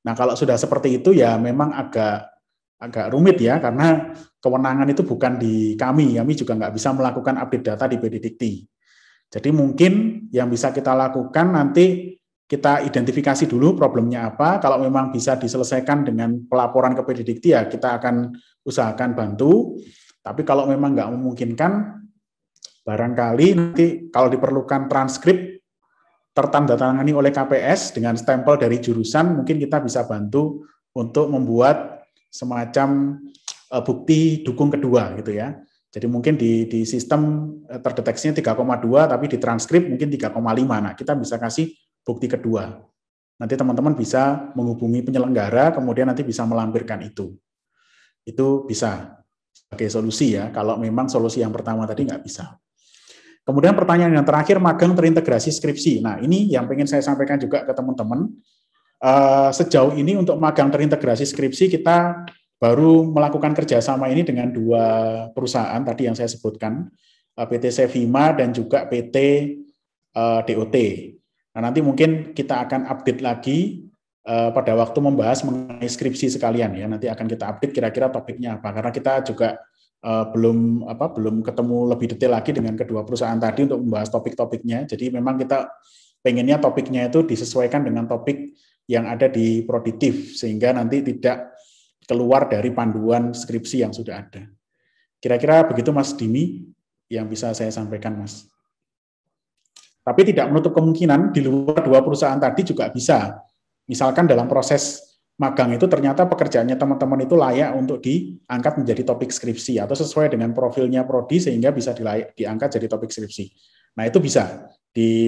Nah, kalau sudah seperti itu ya memang agak rumit ya, karena kewenangan itu bukan di kami juga nggak bisa melakukan update data di PD Dikti. Jadi mungkin yang bisa kita lakukan nanti kita identifikasi dulu problemnya apa, kalau memang bisa diselesaikan dengan pelaporan ke PD Dikti ya kita akan usahakan bantu, tapi kalau memang nggak memungkinkan, barangkali nanti kalau diperlukan transkrip tertandatangani oleh KPS dengan stempel dari jurusan, mungkin kita bisa bantu untuk membuat semacam bukti dukung kedua gitu ya. Jadi mungkin di sistem terdeteksinya 3,2 tapi di transkrip mungkin 3,5. Nah, kita bisa kasih bukti kedua. Nanti teman-teman bisa menghubungi penyelenggara kemudian nanti bisa melampirkan itu. Itu bisa sebagai solusi ya, kalau memang solusi yang pertama tadi nggak bisa. Kemudian pertanyaan yang terakhir, magang terintegrasi skripsi. Nah, ini yang pengen saya sampaikan juga ke teman-teman. Sejauh ini untuk magang terintegrasi skripsi kita baru melakukan kerjasama ini dengan 2 perusahaan tadi yang saya sebutkan, PT Sevima dan juga PT DOT. Nah, nanti mungkin kita akan update lagi pada waktu membahas mengenai skripsi sekalian ya. Nanti akan kita update kira-kira topiknya apa, karena kita juga belum ketemu lebih detail lagi dengan kedua perusahaan tadi untuk membahas topik-topiknya. Jadi memang kita pengennya topiknya itu disesuaikan dengan topik yang ada di Proditif sehingga nanti tidak keluar dari panduan skripsi yang sudah ada. Kira-kira begitu Mas Dimi yang bisa saya sampaikan, Mas. Tapi tidak menutup kemungkinan di luar 2 perusahaan tadi juga bisa. Misalkan dalam proses magang itu ternyata pekerjaannya teman-teman itu layak untuk diangkat menjadi topik skripsi atau sesuai dengan profilnya prodi sehingga bisa diangkat jadi topik skripsi. Nah, itu bisa.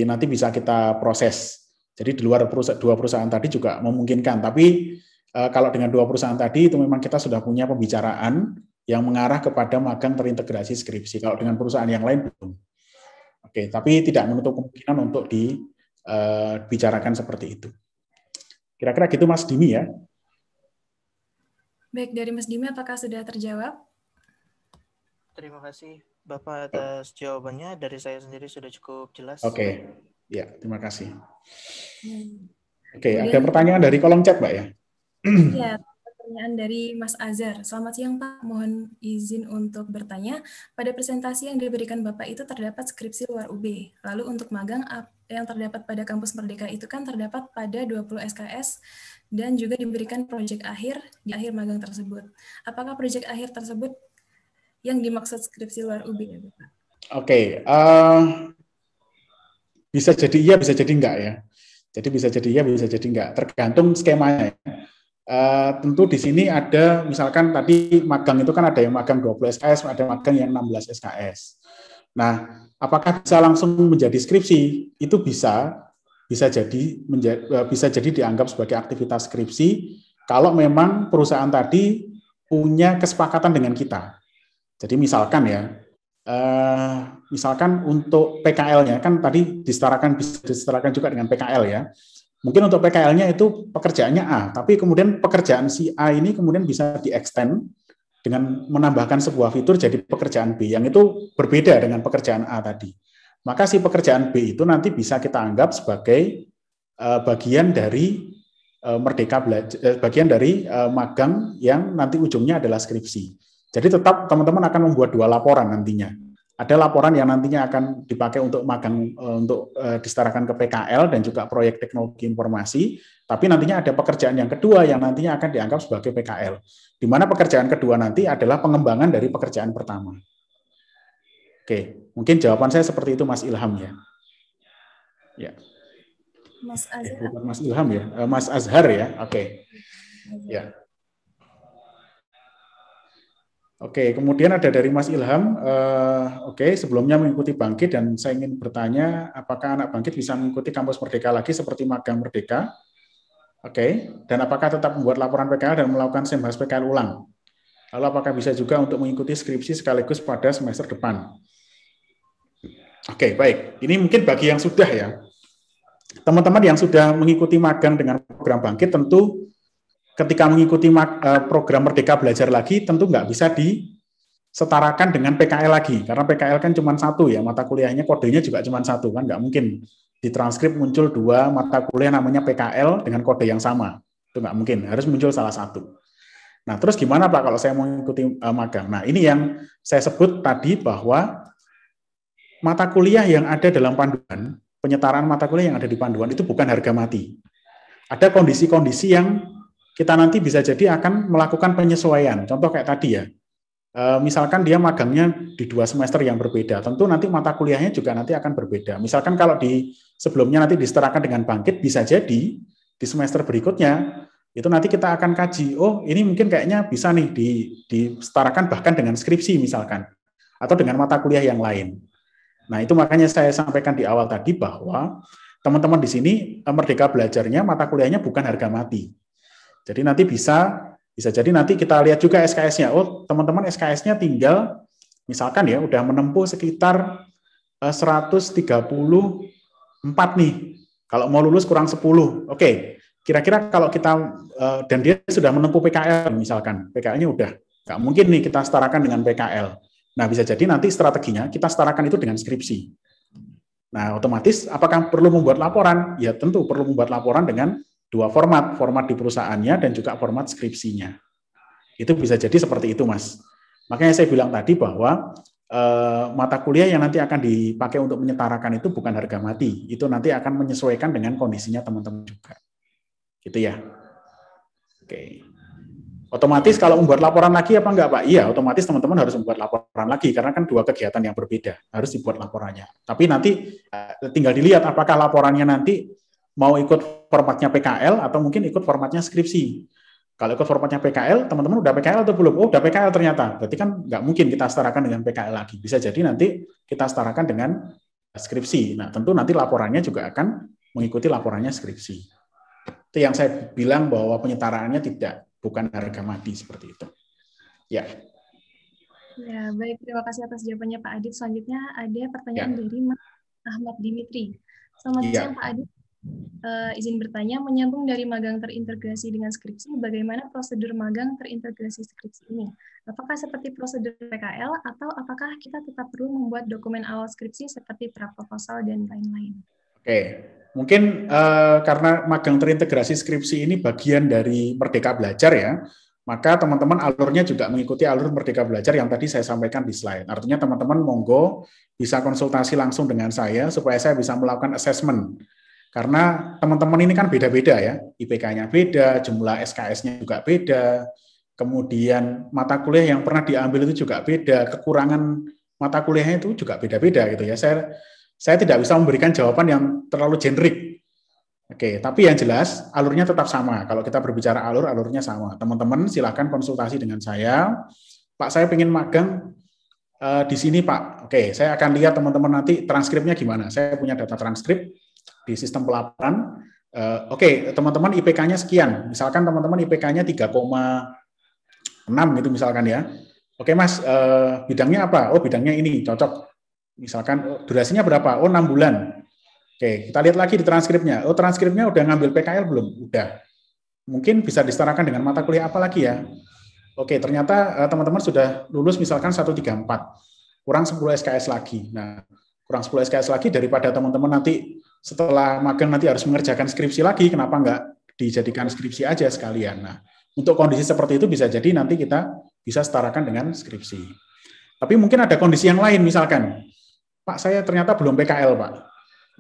Nanti bisa kita proses. Jadi di luar 2 perusahaan tadi juga memungkinkan. Tapi kalau dengan 2 perusahaan tadi itu memang kita sudah punya pembicaraan yang mengarah kepada magang terintegrasi skripsi. Kalau dengan perusahaan yang lain belum. Oke, tapi tidak menutup kemungkinan untuk dibicarakan seperti itu. Kira-kira gitu Mas Dimi ya. Baik, dari Mas Dimi apakah sudah terjawab? Terima kasih Bapak atas jawabannya. Dari saya sendiri sudah cukup jelas. Oke, ya terima kasih. Oke, Kemudian, ada pertanyaan dari kolom chat, Mbak ya? Ya, pertanyaan dari Mas Azhar. Selamat siang Pak, mohon izin untuk bertanya. Pada presentasi yang diberikan Bapak itu terdapat skripsi luar UB. Lalu untuk magang yang terdapat pada kampus Merdeka itu kan terdapat pada 20 SKS dan juga diberikan proyek akhir di akhir magang tersebut. Apakah proyek akhir tersebut yang dimaksud skripsi luar UB ya Bapak? Oke, bisa jadi iya, bisa jadi enggak ya. Jadi bisa jadi iya, bisa jadi enggak. Tergantung skemanya. Tentu di sini ada, misalkan tadi magang itu kan ada yang magang 20 SKS, ada magang yang 16 SKS. Nah, apakah bisa langsung menjadi skripsi? Itu bisa jadi dianggap sebagai aktivitas skripsi kalau memang perusahaan tadi punya kesepakatan dengan kita. Jadi misalkan ya, misalkan untuk PKL-nya kan tadi bisa disetarakan juga dengan PKL ya. Mungkin untuk PKL-nya itu pekerjaannya A, tapi kemudian pekerjaan si A ini kemudian bisa di-extend dengan menambahkan sebuah fitur jadi pekerjaan B, yang itu berbeda dengan pekerjaan A tadi. Maka si pekerjaan B itu nanti bisa kita anggap sebagai bagian dari Merdeka Belajar, bagian dari magang yang nanti ujungnya adalah skripsi. Jadi tetap teman-teman akan membuat 2 laporan nantinya. Ada laporan yang nantinya akan dipakai untuk magang, untuk disetarakan ke PKL dan juga proyek teknologi informasi, tapi nantinya ada pekerjaan yang kedua yang nantinya akan dianggap sebagai PKL, di mana pekerjaan kedua nanti adalah pengembangan dari pekerjaan pertama. Oke, mungkin jawaban saya seperti itu Mas Ilham ya. Ya. Mas Azhar. Bukan Mas Ilham ya, Mas Azhar ya. Oke. Ya. Oke, kemudian ada dari Mas Ilham. Oke, sebelumnya mengikuti Bangkit dan saya ingin bertanya, apakah anak Bangkit bisa mengikuti kampus Merdeka lagi seperti magang Merdeka? Oke, dan apakah tetap membuat laporan PKL dan melakukan sembahas PKL ulang? Lalu apakah bisa juga untuk mengikuti skripsi sekaligus pada semester depan? Oke, baik. Ini mungkin bagi yang sudah ya. Teman-teman yang sudah mengikuti magang dengan program Bangkit tentu ketika mengikuti program Merdeka Belajar lagi, tentu nggak bisa disetarakan dengan PKL lagi, karena PKL kan cuma satu ya, mata kuliahnya kodenya juga cuma satu, kan nggak mungkin di transkrip muncul 2 mata kuliah namanya PKL dengan kode yang sama, itu nggak mungkin, harus muncul salah satu. Nah, terus gimana Pak kalau saya mau mengikuti magang? Nah, ini yang saya sebut tadi bahwa mata kuliah yang ada dalam panduan, penyetaraan mata kuliah yang ada di panduan itu bukan harga mati. Ada kondisi-kondisi yang kita nanti bisa jadi akan melakukan penyesuaian. Contoh kayak tadi ya, misalkan dia magangnya di 2 semester yang berbeda, tentu nanti mata kuliahnya juga nanti akan berbeda. Misalkan kalau di sebelumnya nanti disetarakan dengan Bangkit, bisa jadi di semester berikutnya, itu nanti kita akan kaji, oh ini mungkin kayaknya bisa nih disetarakan bahkan dengan skripsi misalkan, atau dengan mata kuliah yang lain. Nah itu makanya saya sampaikan di awal tadi bahwa teman-teman di sini Merdeka Belajarnya, mata kuliahnya bukan harga mati. Jadi nanti bisa jadi nanti kita lihat juga SKS-nya. Oh, teman-teman SKS-nya tinggal misalkan ya udah menempuh sekitar 134 nih. Kalau mau lulus kurang 10. Oke. Kira-kira kalau kita dan dia sudah menempuh PKL misalkan. PKL-nya udah nggak mungkin nih kita setarakan dengan PKL. Nah, bisa jadi nanti strateginya kita setarakan itu dengan skripsi. Nah, otomatis apakah perlu membuat laporan? Ya, tentu perlu membuat laporan dengan 2 format di perusahaannya dan juga format skripsinya. Itu bisa jadi seperti itu, Mas. Makanya saya bilang tadi bahwa mata kuliah yang nanti akan dipakai untuk menyetarakan itu bukan harga mati. Itu nanti akan menyesuaikan dengan kondisinya teman-teman juga. Gitu ya. Oke. Otomatis kalau membuat laporan lagi apa enggak, Pak? Iya, otomatis teman-teman harus membuat laporan lagi, karena kan 2 kegiatan yang berbeda, harus dibuat laporannya. Tapi nanti tinggal dilihat apakah laporannya nanti mau ikut formatnya PKL atau mungkin ikut formatnya skripsi. Kalau ikut formatnya PKL, teman-teman udah PKL atau belum? Oh, udah PKL ternyata. Berarti kan nggak mungkin kita setarakan dengan PKL lagi. Bisa jadi nanti kita setarakan dengan skripsi. Nah, tentu nanti laporannya juga akan mengikuti laporannya skripsi. Itu yang saya bilang bahwa penyetaraannya bukan harga mati seperti itu. Ya. Ya, baik. Terima kasih atas jawabannya Pak Adit. Selanjutnya ada pertanyaan dari Mas Ahmad Dimitri. Selamat siang Pak Adit. Izin bertanya, menyambung dari magang terintegrasi dengan skripsi, bagaimana prosedur magang terintegrasi skripsi ini? Apakah seperti prosedur PKL atau apakah kita tetap perlu membuat dokumen awal skripsi seperti proposal dan lain-lain? Oke, mungkin karena magang terintegrasi skripsi ini bagian dari Merdeka Belajar ya, maka teman-teman alurnya juga mengikuti alur Merdeka Belajar yang tadi saya sampaikan di slide. Artinya teman-teman monggo bisa konsultasi langsung dengan saya supaya saya bisa melakukan assessment. Karena teman-teman ini kan beda-beda ya, IPK-nya beda, jumlah SKS-nya juga beda, kemudian mata kuliah yang pernah diambil itu juga beda, kekurangan mata kuliahnya itu juga beda-beda gitu ya. Saya tidak bisa memberikan jawaban yang terlalu generik. Oke, tapi yang jelas alurnya tetap sama. Kalau kita berbicara alur, alurnya sama. Teman-teman silakan konsultasi dengan saya. Pak, saya ingin magang di sini, Pak. Oke, saya akan lihat teman-teman nanti transkripnya gimana. Saya punya data transkrip di sistem pelaporan. Oke, teman-teman IPK-nya sekian. Misalkan teman-teman IPK-nya 3,6 gitu misalkan ya. Oke, Mas, bidangnya apa? Oh, bidangnya ini, cocok. Misalkan durasinya berapa? Oh, 6 bulan. Oke, kita lihat lagi di transkripnya. Oh, transkripnya udah ngambil PKL belum? Udah. Mungkin bisa disetarakan dengan mata kuliah apa lagi ya? Oke, ternyata teman-teman sudah lulus misalkan 134. Kurang 10 SKS lagi. Nah, kurang 10 SKS lagi daripada teman-teman nanti setelah magang nanti harus mengerjakan skripsi lagi, kenapa enggak dijadikan skripsi aja sekalian. Nah, untuk kondisi seperti itu bisa jadi nanti kita bisa setarakan dengan skripsi. Tapi mungkin ada kondisi yang lain, misalkan, Pak, saya ternyata belum PKL, Pak.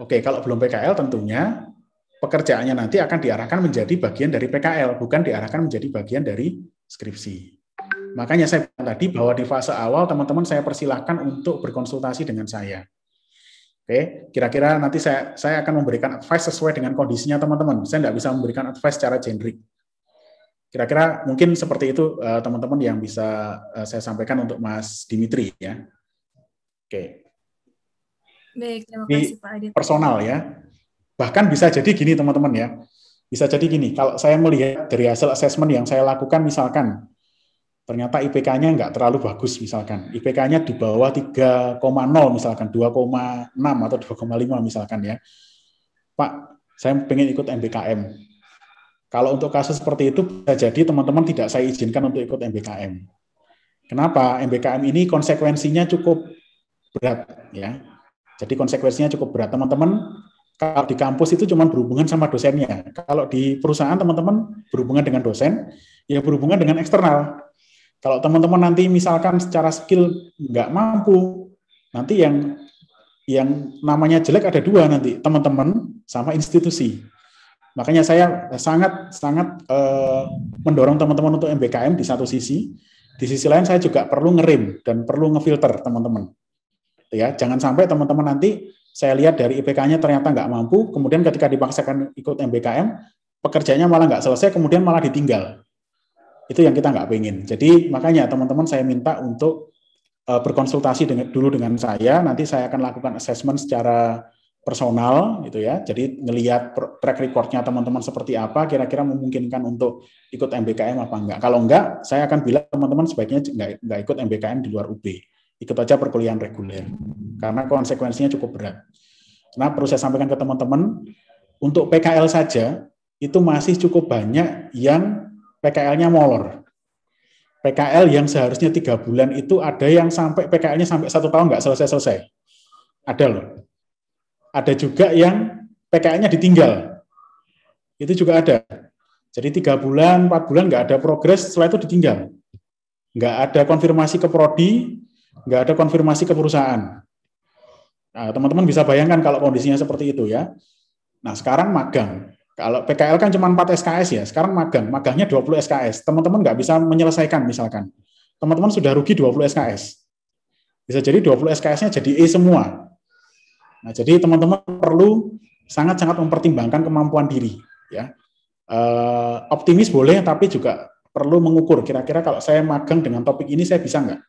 Oke, kalau belum PKL tentunya pekerjaannya nanti akan diarahkan menjadi bagian dari PKL, bukan diarahkan menjadi bagian dari skripsi. Makanya saya bilang tadi bahwa di fase awal teman-teman saya persilahkan untuk berkonsultasi dengan saya. Oke, kira-kira nanti saya akan memberikan advice sesuai dengan kondisinya teman-teman. Saya tidak bisa memberikan advice secara generik. Kira-kira mungkin seperti itu teman-teman yang bisa saya sampaikan untuk Mas Dimitri ya. Oke. Baik, terima kasih Pak Adit. Personal ya. Bahkan bisa jadi gini teman-teman ya. Bisa jadi gini, kalau saya melihat dari hasil assessment yang saya lakukan misalkan ternyata IPK-nya nggak terlalu bagus misalkan. IPK-nya di bawah 3,0 misalkan, 2,6 atau 2,5 misalkan ya. Pak, saya pengen ikut MBKM. Kalau untuk kasus seperti itu bisa jadi teman-teman tidak saya izinkan untuk ikut MBKM. Kenapa? MBKM ini konsekuensinya cukup berat ya. Jadi konsekuensinya cukup berat. Teman-teman kalau di kampus itu cuma berhubungan sama dosennya. Kalau di perusahaan teman-teman berhubungan dengan dosen, ya berhubungan dengan eksternal. Kalau teman-teman nanti misalkan secara skill nggak mampu, nanti yang namanya jelek ada dua nanti, teman-teman sama institusi. Makanya saya sangat mendorong teman-teman untuk MBKM di satu sisi. Di sisi lain saya juga perlu ngerem dan perlu ngefilter teman-teman. Ya, jangan sampai teman-teman nanti saya lihat dari IPK-nya ternyata nggak mampu, kemudian ketika dipaksakan ikut MBKM, pekerjaannya malah nggak selesai, kemudian malah ditinggal. Itu yang kita nggak pengen. Jadi makanya teman-teman saya minta untuk berkonsultasi dulu dengan saya, nanti saya akan lakukan assessment secara personal gitu ya. Jadi ngelihat track record-nya teman-teman seperti apa, kira-kira memungkinkan untuk ikut MBKM apa enggak. Kalau enggak, saya akan bilang teman-teman sebaiknya nggak ikut MBKM di luar UB. Ikut aja perkuliahan reguler. Karena konsekuensinya cukup berat. Nah, perlu saya sampaikan ke teman-teman, untuk PKL saja, itu masih cukup banyak yang PKL-nya molor. PKL yang seharusnya 3 bulan itu ada yang sampai PKL-nya sampai 1 tahun nggak selesai-selesai. Ada loh. Ada juga yang PKL-nya ditinggal. Itu juga ada. Jadi 3 bulan, 4 bulan nggak ada progres, setelah itu ditinggal. Nggak ada konfirmasi ke prodi, nggak ada konfirmasi ke perusahaan. Nah, teman-teman bisa bayangkan kalau kondisinya seperti itu ya. Nah, sekarang magang. Kalau PKL kan cuma 4 SKS ya, sekarang magangnya 20 SKS. Teman-teman nggak bisa menyelesaikan misalkan. Teman-teman sudah rugi 20 SKS. Bisa jadi 20 SKS-nya jadi E semua. Nah, jadi teman-teman perlu sangat-sangat mempertimbangkan kemampuan diri. Ya. Optimis boleh, tapi juga perlu mengukur. Kira-kira kalau saya magang dengan topik ini, saya bisa nggak?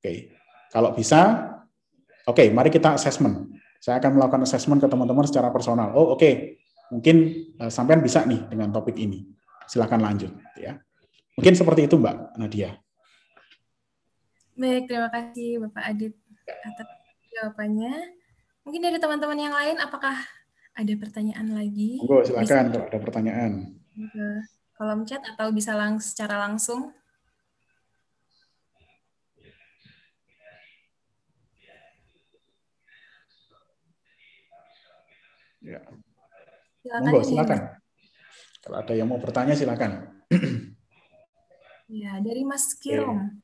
Oke. Kalau bisa, oke, mari kita assessment. Saya akan melakukan assessment ke teman-teman secara personal. Oh, oke. Mungkin sampean bisa nih dengan topik ini. Silakan lanjut ya. Mungkin seperti itu Mbak Nadia. Baik, terima kasih Bapak Adit atas jawabannya. Mungkin dari teman-teman yang lain, apakah ada pertanyaan lagi? Monggo, silakan Bisa kalau ada pertanyaan. ke kolom chat atau bisa secara langsung. Ya. Silakan Monggo, ini silakan. Mas. Kalau ada yang mau bertanya, silakan. Ya, dari Mas Kirom.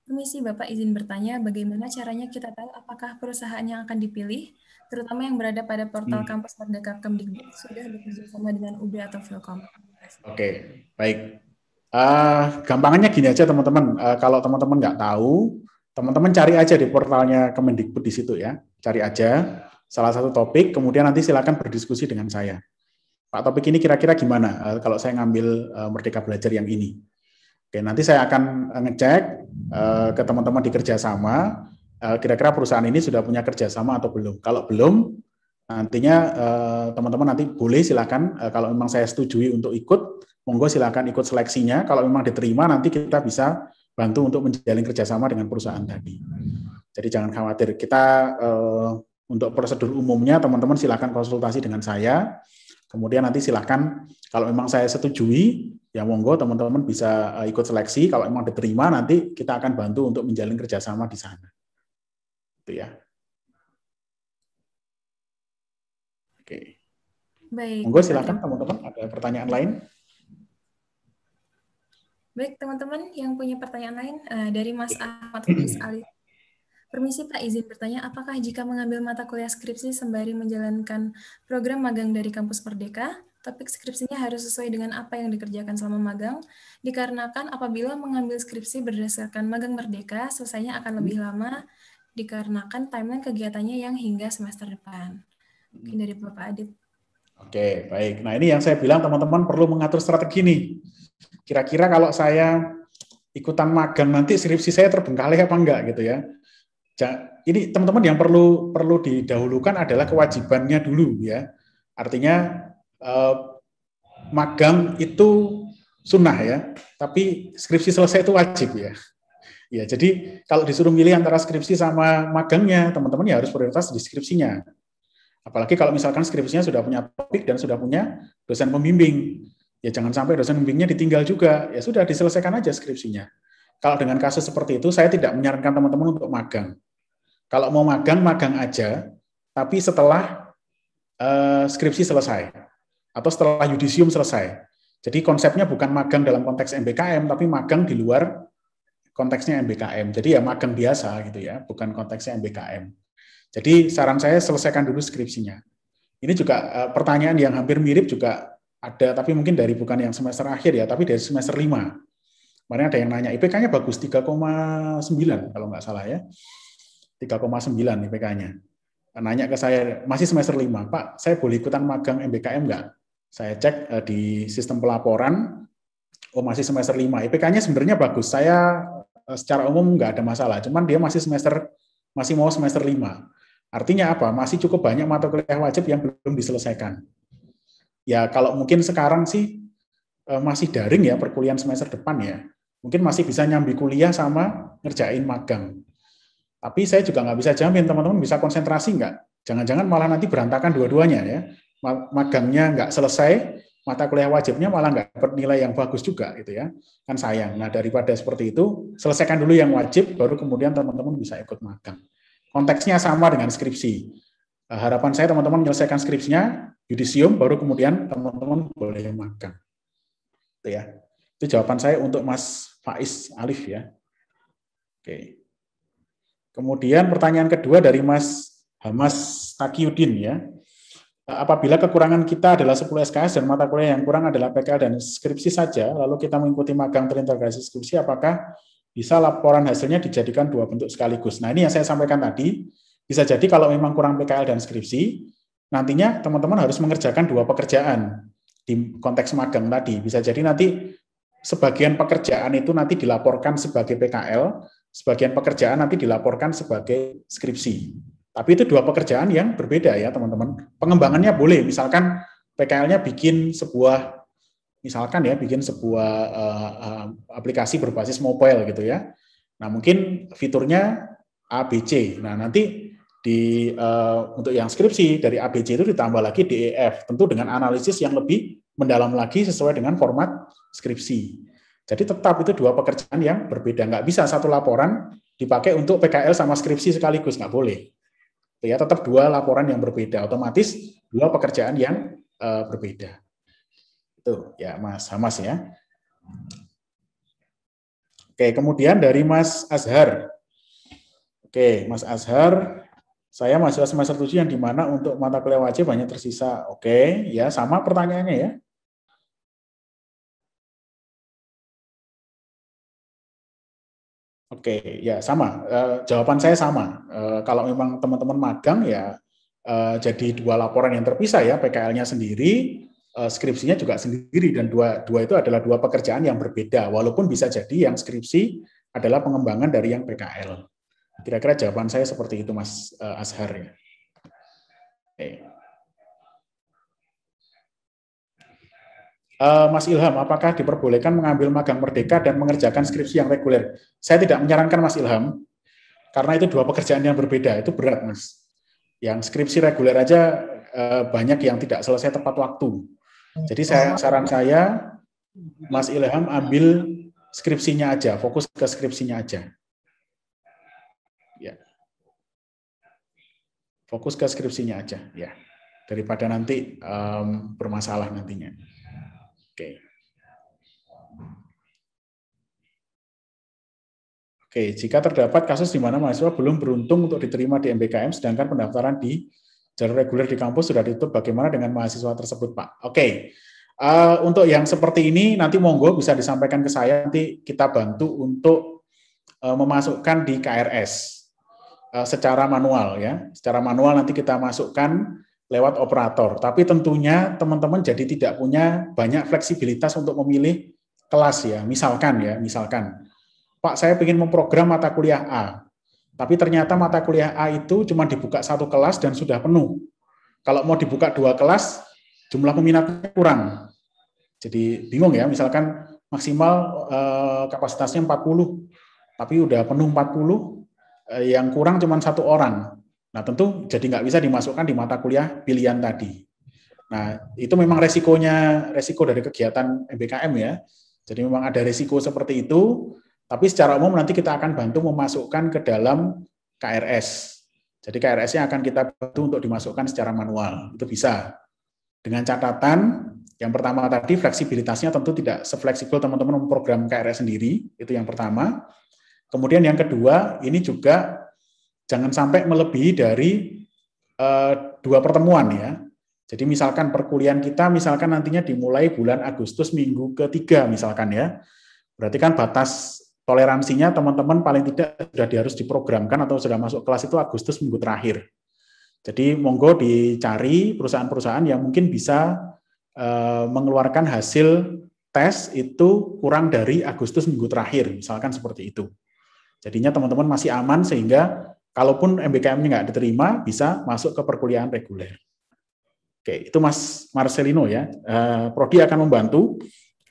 Permisi Bapak, izin bertanya, bagaimana caranya kita tahu apakah perusahaan yang akan dipilih, terutama yang berada pada portal kampus Merdeka Kemdikbud, sudah bekerja sama dengan UB atau Filkom? Oke, baik. Gampangannya gini aja teman-teman, kalau teman-teman nggak tahu, teman-teman cari aja di portalnya Kemendikbud di situ ya, cari aja salah satu topik, kemudian nanti silakan berdiskusi dengan saya. Pak, topik ini kira-kira gimana kalau saya ngambil Merdeka Belajar yang ini? Oke, nanti saya akan ngecek ke teman-teman di kerjasama, kira-kira perusahaan ini sudah punya kerjasama atau belum. Kalau belum, nantinya teman-teman nanti boleh silakan, kalau memang saya setujui untuk ikut, monggo silakan ikut seleksinya. Kalau memang diterima, nanti kita bisa bantu untuk menjalin kerjasama dengan perusahaan tadi. Jadi jangan khawatir. Kita untuk prosedur umumnya, teman-teman silakan konsultasi dengan saya. Kemudian nanti silakan, kalau memang saya setujui, ya monggo teman-teman bisa ikut seleksi. Kalau memang diterima, nanti kita akan bantu untuk menjalin kerjasama di sana. Itu ya. Oke. Baik. Monggo silakan teman-teman, ada pertanyaan lain? Baik teman-teman yang punya pertanyaan lain dari Mas Ahmad Faiz Ali. Permisi Pak, izin bertanya, apakah jika mengambil mata kuliah skripsi sembari menjalankan program magang dari Kampus Merdeka, topik skripsinya harus sesuai dengan apa yang dikerjakan selama magang, dikarenakan apabila mengambil skripsi berdasarkan magang Merdeka, selesainya akan lebih lama, dikarenakan timeline kegiatannya yang hingga semester depan. Mungkin dari Bapak Adit. Oke, baik. Nah ini yang saya bilang teman-teman perlu mengatur strategi nih. Kira-kira kalau saya ikutan magang nanti skripsi saya terbengkalai apa enggak gitu ya. Ini teman-teman yang perlu didahulukan adalah kewajibannya dulu ya. Artinya magang itu sunnah ya, tapi skripsi selesai itu wajib ya. Ya, jadi kalau disuruh milih antara skripsi sama magangnya, teman-teman ya harus prioritas di skripsinya. Apalagi kalau misalkan skripsinya sudah punya topik dan sudah punya dosen pembimbing. Ya jangan sampai dosen pembimbingnya ditinggal juga. Ya sudah diselesaikan aja skripsinya. Kalau dengan kasus seperti itu, saya tidak menyarankan teman-teman untuk magang. Kalau mau magang, magang aja, tapi setelah skripsi selesai, atau setelah yudisium selesai. Jadi konsepnya bukan magang dalam konteks MBKM, tapi magang di luar konteksnya MBKM. Jadi ya magang biasa gitu ya, bukan konteksnya MBKM. Jadi saran saya selesaikan dulu skripsinya. Ini juga pertanyaan yang hampir mirip juga ada, tapi mungkin dari bukan yang semester akhir ya, tapi dari semester 5. Kemarin ada yang nanya, IPK-nya bagus, 3,9 kalau nggak salah ya. 3,9 IPK-nya. Nanya ke saya, masih semester 5, Pak, saya boleh ikutan magang MBKM nggak? Saya cek di sistem pelaporan, oh masih semester 5. IPK-nya sebenarnya bagus, saya secara umum nggak ada masalah, cuman dia masih mau semester 5. Artinya apa? Masih cukup banyak mata kuliah wajib yang belum diselesaikan. Ya kalau mungkin sekarang sih masih daring ya perkuliahan semester depan ya. Mungkin masih bisa nyambi kuliah sama ngerjain magang. Tapi saya juga nggak bisa jamin teman-teman bisa konsentrasi nggak. Jangan-jangan malah nanti berantakan dua-duanya ya. Magangnya nggak selesai, mata kuliah wajibnya malah nggak dapat nilai yang bagus juga gitu ya. Kan sayang. Nah daripada seperti itu, selesaikan dulu yang wajib, baru kemudian teman-teman bisa ikut magang. Konteksnya sama dengan skripsi. Harapan saya teman-teman menyelesaikan skripsinya, yudisium, baru kemudian teman-teman boleh magang. Itu ya. Itu jawaban saya untuk Mas Faiz Alif ya. Oke. Kemudian pertanyaan kedua dari Mas Hamas Takiuddin ya. Apabila kekurangan kita adalah 10 SKS dan mata kuliah yang kurang adalah PKL dan skripsi saja, lalu kita mengikuti magang terintegrasi skripsi, apakah bisa laporan hasilnya dijadikan 2 bentuk sekaligus? Nah ini yang saya sampaikan tadi, bisa jadi kalau memang kurang PKL dan skripsi, nantinya teman-teman harus mengerjakan 2 pekerjaan di konteks magang tadi. Bisa jadi nanti sebagian pekerjaan itu nanti dilaporkan sebagai PKL, sebagian pekerjaan nanti dilaporkan sebagai skripsi. Tapi itu 2 pekerjaan yang berbeda ya teman-teman. Pengembangannya boleh, misalkan PKL-nya bikin sebuah aplikasi berbasis mobile gitu ya. Nah, mungkin fiturnya ABC. Nah, nanti untuk yang skripsi dari ABC itu ditambah lagi DEF, tentu dengan analisis yang lebih mendalam lagi sesuai dengan format skripsi. Jadi tetap itu dua pekerjaan yang berbeda. Nggak bisa satu laporan dipakai untuk PKL sama skripsi sekaligus, nggak boleh. Ya, tetap dua laporan yang berbeda, otomatis dua pekerjaan yang berbeda. Itu ya Mas Hamas ya. Oke, kemudian dari Mas Azhar. Oke, Mas Azhar, saya mahasiswa semester 7 yang dimana untuk mata kuliah wajib hanya tersisa. Oke, ya sama pertanyaannya ya. Oke, ya sama. Jawaban saya sama. Kalau memang teman-teman magang ya jadi dua laporan yang terpisah ya, PKL-nya sendiri, skripsinya juga sendiri, dan dua itu adalah dua pekerjaan yang berbeda. Walaupun bisa jadi yang skripsi adalah pengembangan dari yang PKL. Kira-kira jawaban saya seperti itu, Mas Azhar ya. Mas Ilham, apakah diperbolehkan mengambil magang merdeka dan mengerjakan skripsi yang reguler? Saya tidak menyarankan Mas Ilham, karena itu dua pekerjaan yang berbeda, itu berat, Mas. Yang skripsi reguler aja banyak yang tidak selesai tepat waktu. Jadi saran saya, Mas Ilham ambil skripsinya aja, fokus ke skripsinya aja. Ya. Fokus ke skripsinya aja, ya. Daripada nanti bermasalah nantinya. Oke. Oke, jika terdapat kasus di mana mahasiswa belum beruntung untuk diterima di MBKM, sedangkan pendaftaran di jalur reguler di kampus sudah ditutup, bagaimana dengan mahasiswa tersebut, Pak? Oke, untuk yang seperti ini nanti monggo bisa disampaikan ke saya, nanti kita bantu untuk memasukkan di KRS secara manual ya, secara manual nanti kita masukkan lewat operator. Tapi tentunya teman-teman jadi tidak punya banyak fleksibilitas untuk memilih kelas ya, misalkan. Pak, saya ingin memprogram mata kuliah A, tapi ternyata mata kuliah A itu cuma dibuka satu kelas dan sudah penuh. Kalau mau dibuka dua kelas, jumlah peminatnya kurang. Jadi bingung ya, misalkan maksimal kapasitasnya 40, tapi udah penuh 40, yang kurang cuma satu orang. Nah tentu jadi nggak bisa dimasukkan di mata kuliah pilihan tadi. Nah itu memang resiko dari kegiatan MBKM ya. Jadi memang ada resiko seperti itu. Tapi secara umum nanti kita akan bantu memasukkan ke dalam KRS. Jadi KRS-nya akan kita bantu untuk dimasukkan secara manual. Itu bisa. Dengan catatan, yang pertama tadi fleksibilitasnya tentu tidak sefleksibel teman-teman memprogram KRS sendiri. Itu yang pertama. Kemudian yang kedua, ini juga jangan sampai melebihi dari 2 pertemuan ya. Jadi misalkan perkuliahan kita misalkan nantinya dimulai bulan Agustus minggu ke-3 misalkan ya. Berarti kan batas toleransinya teman-teman paling tidak sudah harus diprogramkan atau sudah masuk kelas itu Agustus minggu terakhir. Jadi monggo dicari perusahaan-perusahaan yang mungkin bisa mengeluarkan hasil tes itu kurang dari Agustus minggu terakhir, misalkan seperti itu. Jadinya teman-teman masih aman sehingga kalaupun MBKM-nya nggak diterima bisa masuk ke perkuliahan reguler. Oke, itu Mas Marcelino ya. Prodi akan membantu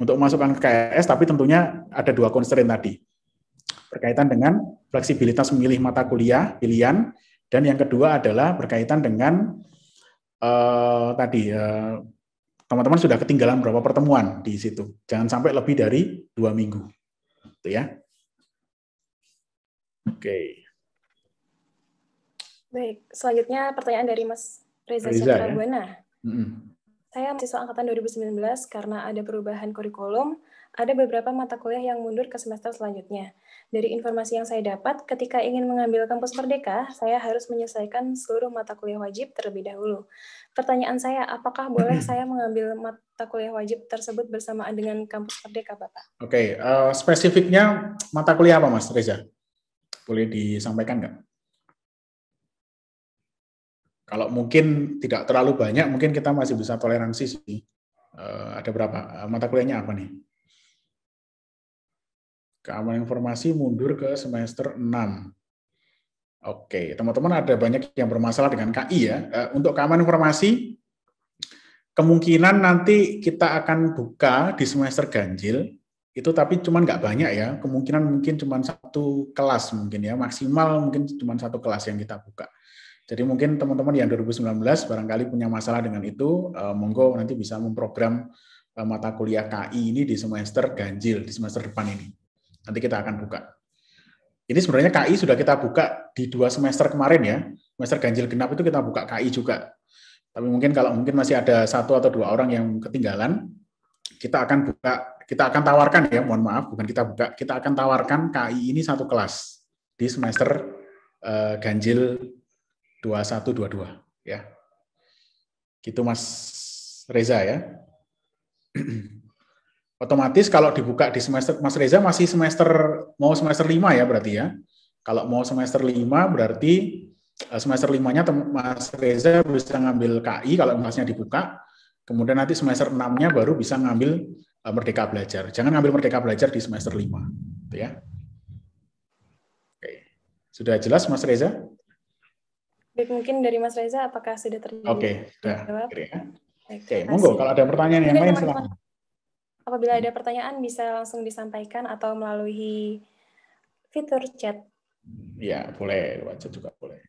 untuk memasukkan ke KRS, tapi tentunya ada 2 constraint tadi. Berkaitan dengan fleksibilitas memilih mata kuliah pilihan, dan yang kedua adalah berkaitan dengan teman-teman sudah ketinggalan berapa pertemuan di situ. Jangan sampai lebih dari 2 minggu. Itu ya. Oke. Baik, selanjutnya pertanyaan dari Mas Reza Citrabuana. Ya? Saya mahasiswa angkatan 2019, karena ada perubahan kurikulum, ada beberapa mata kuliah yang mundur ke semester selanjutnya. Dari informasi yang saya dapat, ketika ingin mengambil kampus merdeka, saya harus menyelesaikan seluruh mata kuliah wajib terlebih dahulu. Pertanyaan saya, apakah boleh saya mengambil mata kuliah wajib tersebut bersamaan dengan kampus merdeka, Bapak? Oke, spesifiknya mata kuliah apa, Mas Reza? Boleh disampaikan nggak? Kalau mungkin tidak terlalu banyak, mungkin kita masih bisa toleransi sih. Ada berapa? Mata kuliahnya apa nih? Keamanan informasi mundur ke semester 6. Oke, teman-teman ada banyak yang bermasalah dengan KI ya. Untuk keamanan informasi, kemungkinan nanti kita akan buka di semester ganjil, Itu tapi cuman nggak banyak ya, kemungkinan mungkin cuma satu kelas mungkin ya, maksimal mungkin cuma satu kelas yang kita buka. Jadi mungkin teman-teman yang 2019 barangkali punya masalah dengan itu, monggo nanti bisa memprogram mata kuliah KI ini di semester ganjil, di semester depan ini. Nanti kita akan buka. Ini sebenarnya KI sudah kita buka di 2 semester kemarin ya, semester ganjil genap itu kita buka KI juga. Tapi mungkin kalau mungkin masih ada 1 atau 2 orang yang ketinggalan, kita akan tawarkan ya, mohon maaf, bukan kita buka, kita akan tawarkan KI ini 1 kelas di semester ganjil 21-22 ya. Gitu Mas Reza ya. Otomatis kalau dibuka di semester, Mas Reza masih mau semester 5 ya berarti ya. Kalau mau semester 5 berarti semester 5-nya Mas Reza bisa ngambil KI kalau kelasnya dibuka. Kemudian nanti semester 6-nya baru bisa ngambil Merdeka Belajar. Jangan ngambil Merdeka Belajar di semester 5. Gitu ya. Oke. Sudah jelas Mas Reza? Baik, mungkin dari Mas Reza, apakah sudah terjawab? Oke, sudah. Oke, Baik, monggo kalau ada pertanyaan yang lain silakan. Apabila ada pertanyaan bisa langsung disampaikan atau melalui fitur chat. Ya, boleh, WhatsApp juga boleh.